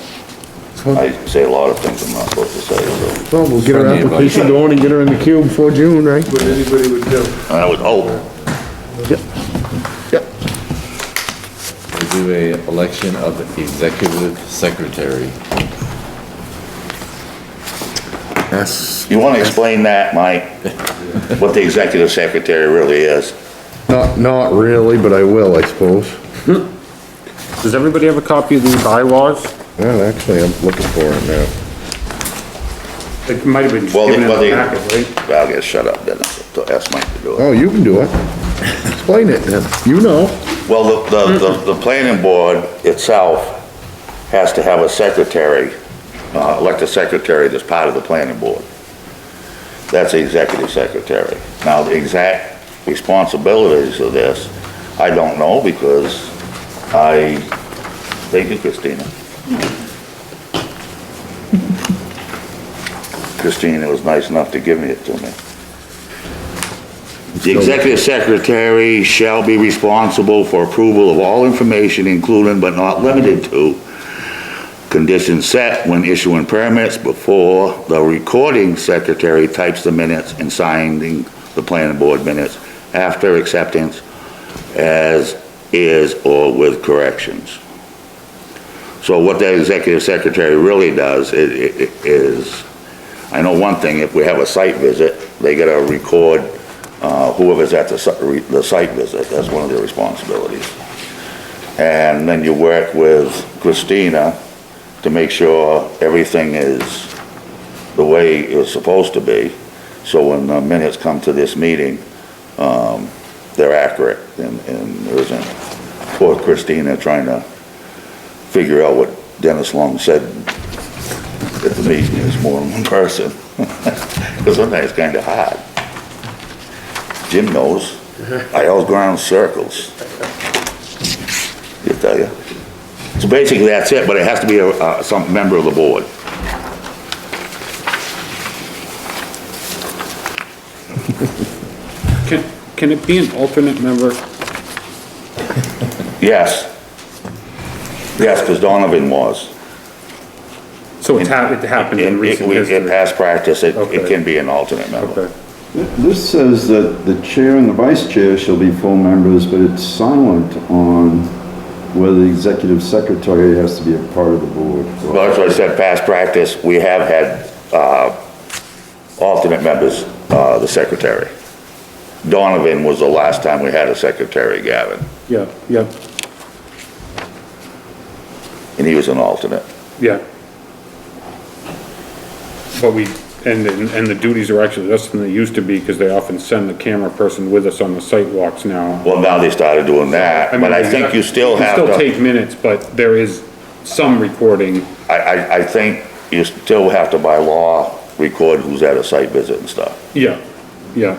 I say a lot of things I'm not supposed to say, so. Well, we'll get our Friendly advice. application going and get her in the queue before June, right? What anybody would do. I would hope. Yep. Yep. We do a election of the executive secretary. That's You wanna explain that, Mike? What the executive secretary really is? not really, but I will, I suppose. Does everybody have a copy of the bylaws? Well, actually, I'm looking for it now. It might have been Well, given in well, the packet, right? I'll get shut up then, ask Mike to do it. Oh, you can do it. Explain it then. You know. Well, the planning board itself has to have a secretary, elect a secretary that's part of the planning board. That's the executive secretary. Now, the exact responsibilities of this, I don't know because thank you, Christina. Christina was nice enough to give it to me. The executive secretary shall be responsible for approval of all information, including but not limited to conditions set when issuing permits before the recording secretary types the minutes and signing the planning board minutes after acceptance as is or with corrections. So what that executive secretary really does is, I know one thing, if we have a site visit, they gotta record whoever's at the site visit. That's one of their responsibilities. And then you work with Christina to make sure everything is the way it's supposed to be. So when the minutes come to this meeting, they're accurate and there isn't poor Christina trying to figure out what Dennis Long said at the meeting. It's more than one person. Because sometimes it's kind of hard. Jim knows. I always go around in circles. He'll tell you. So basically that's it, but it has to be some member of the board. Can it be an alternate member? Yes. Yes, because Donovan was. So it happened in recent In history? past practice, it Okay. can be an alternate member. Okay. This says that the chair and the vice chair shall be full members, but it's silent on whether the executive secretary has to be a part of the board. Well, that's what I said, past practice, we have had alternate members, the secretary. Donovan was the last time we had a secretary, Gavin, Yeah, yeah, and he was an alternate. yeah. But and the duties are actually less than they used to be, because they often send the camera person with us on the site walks now. Well, now they started doing that, but I think you still have to. You still take minutes, but there is some recording. I think you still have to, by law, record who's at a site visit and stuff. Yeah, yeah.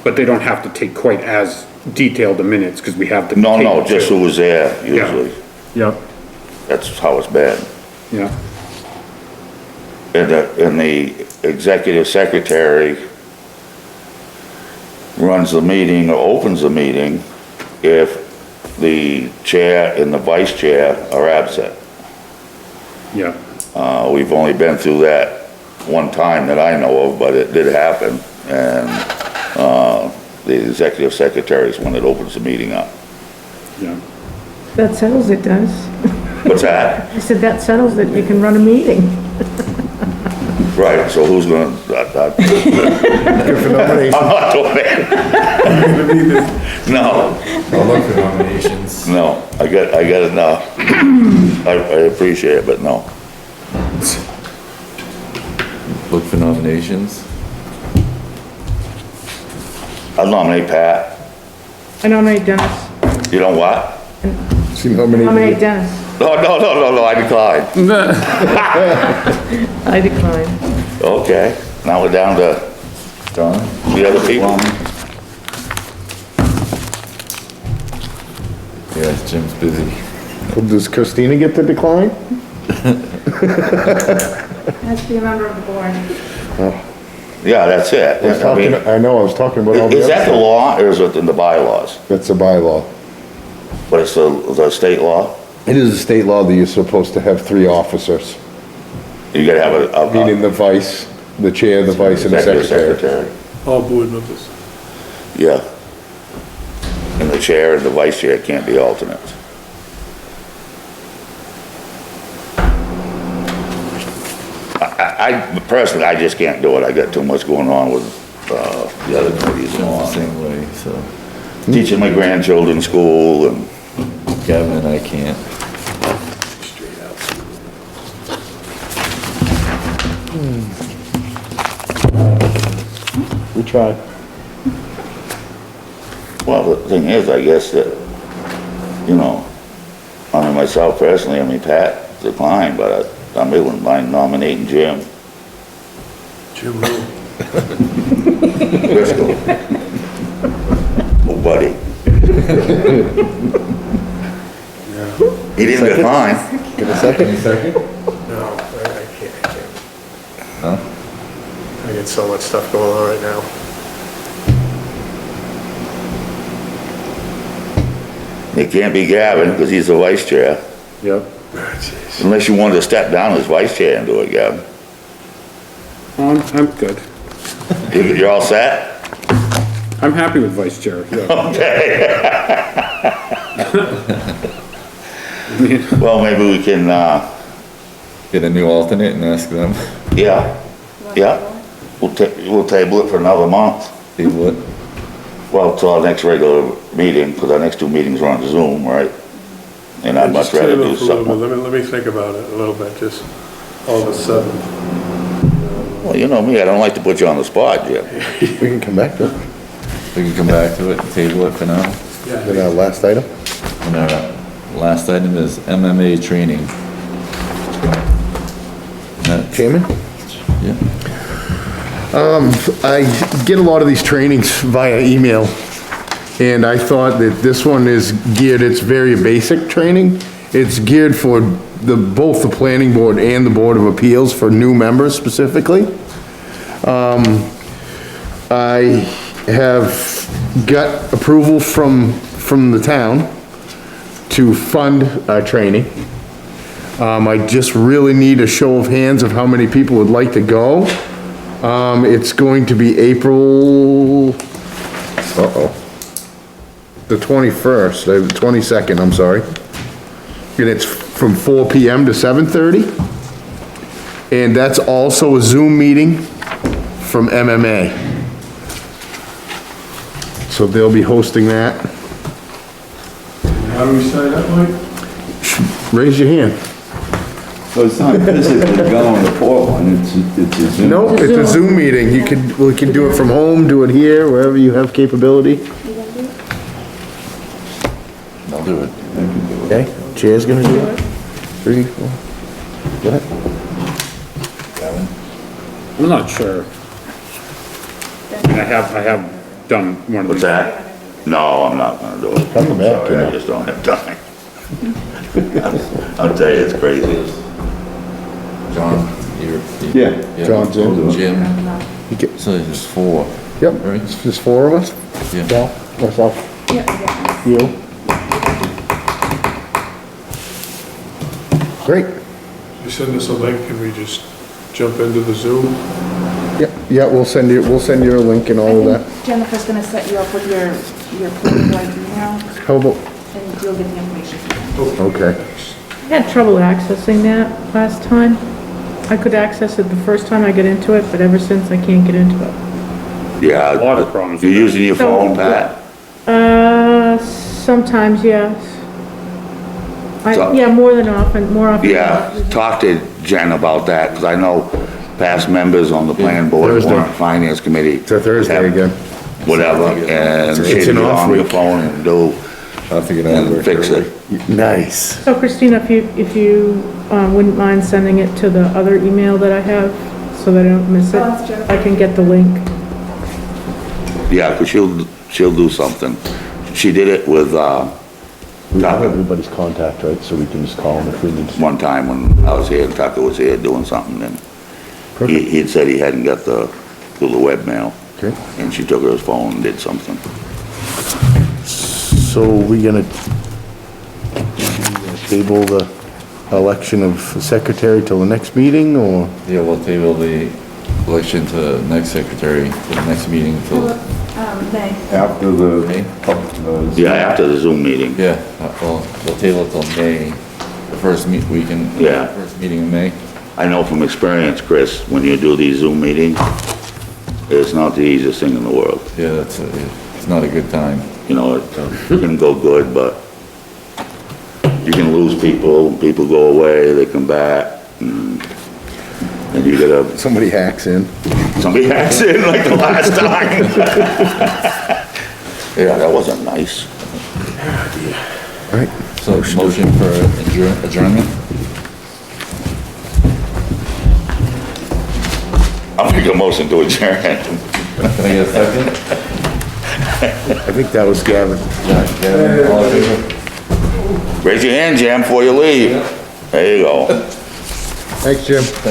But they don't have to take quite as detailed a minutes, because we have the. No, tape just too. who was there, usually. Yeah, That's how it's been. yeah, And the executive secretary runs the meeting or opens the meeting if the chair and the vice chair are absent. yeah. We've only been through that one time that I know of, but it did happen. And the executive secretary is when it opens the meeting up. Yeah. That settles it, does. What's that? I said that settles it, you can run a meeting. Right, so who's gonna, I'm not doing it. No, I'll look for nominations. no, I got it now. I appreciate it, but no. Look for nominations. I'll nominate Pat. I nominate Dennis. You know what? See how many? Nominate Dennis. No, I decline. I decline. Okay, now we're down to Don? the other people. Yeah, Jim's busy. Does Christina get to decline? Has to be a member of the board. Yeah, that's it. I know, I was talking about all the Is other that the stuff. law or is it in the bylaws? That's a bylaw. But it's the state law? It is a state law that you're supposed to have 3 officers, You gotta have a meaning the vice, the chair, the vice, and the executive secretary. All board members. Yeah. And the chair and the vice chair can't be alternates. I personally, I just can't do it. I got too much going on with, the other committees and all. Same way, so Teaching my grandchildren school and, Gavin and I can't. Straight out. We tried. well, the thing is, I guess that, you know, I mean, myself personally, I mean, Pat declined, but I wouldn't mind nominating Jim Jim Rule. Driscoll. Oh, buddy. He didn't decline. Get a second? No, I can't. Huh? I get so much stuff going on right now. It can't be Gavin, because he's the vice chair, Yep. Jeez. unless you wanted to step down as vice chair and do it, Gavin. I'm good. You're all set? I'm happy with vice chair, yeah. Okay. Well, maybe we can, Get a new alternate and ask them. yeah, we'll table it for another month. See what? Well, till our next regular meeting, because our next 2 meetings are on Zoom, right? And I'd much Just rather table do it for a little bit. something. Let me think about it a little bit, just all of a sudden. Well, you know me, I don't like to put you on the spot, Jim. We can come back to it. We can come back to it, table it for now. Then our last item? And our last item is MMA training. Chairman? Yeah. I get a lot of these trainings via email, and I thought that this one is geared, it's very basic training. It's geared for both the planning board and the Board of Appeals for new members specifically. I have got approval from the town to fund our training. I just really need a show of hands of how many people would like to go. It's going to be April, the 21st, the 22nd, I'm sorry. And it's from 4 PM to 7:30. And that's also a Zoom meeting from MMA. So they'll be hosting that. How do we sign up, Mike? Raise your hand. So it's not physically going to Portland, it's a Zoom. No, it's a Zoom meeting. We can do it from home, do it here, wherever you have capability. I'll do it. Okay, Chair's gonna do it. 3, 4. Go ahead. I'm not sure. I mean, I have done one of What's these. that? No, I'm not gonna do it. Come back, Sorry, you I know. just don't have time. I'll tell you, it's crazy. John, you're. Yeah, John's in. Jim, You get- so there's 4. Yep, Right. it's just 4 of us. Yeah. Well, myself, you. Great. You send us a link and we just jump into the Zoom? Yeah, we'll send you a link and all of that. Jennifer's gonna set you up with your planning board email, How about, and you'll get the information. okay. I had trouble accessing that last time. I could access it the first time I got into it, but ever since I can't get into it. Yeah. A lot of problems. You're using your phone, Pat? Sometimes, yes. So- Yeah, more often than Yeah, not. talk to Jen about that, because I know past members on the planning board, Thursday. warrant finance committee. It's a Thursday again. Whatever, and It's she'd an get off on your week. phone and do, I'll figure it out. and fix it. Nice. So Christina, if you wouldn't mind sending it to the other email that I have, so that I don't miss it. Oh, that's true. I can get the link. Yeah, 'cause she'll do something. She did it with, We have everybody's contact, right, so we can just call them if we need to. one time when I was here and Tucker was here doing something, and he'd said he hadn't got the webmail. Okay. And she took his phone and did something. So we gonna table the election of secretary till the next meeting, or? Yeah, we'll table the election to next secretary, to the next meeting till, May. After the. May? Yeah, after the Zoom meeting. yeah, well, we'll table it till May, the first weekend. Yeah. First meeting in May. I know from experience, Chris, when you do these Zoom meetings, it's not the easiest thing in the world. Yeah, it's not a good time. You know, it can go good, but you can lose people go away, they come back, and you gotta, Somebody hacks in. somebody hacks in like the last time. Yeah, that wasn't nice. All right. So motion for adjournment? I'll make a motion to adjourn. Can I get a second? I think that was Gavin. Gavin, all in favor? Raise your hand, Jim, before you leave. There you go. Thanks, Jim.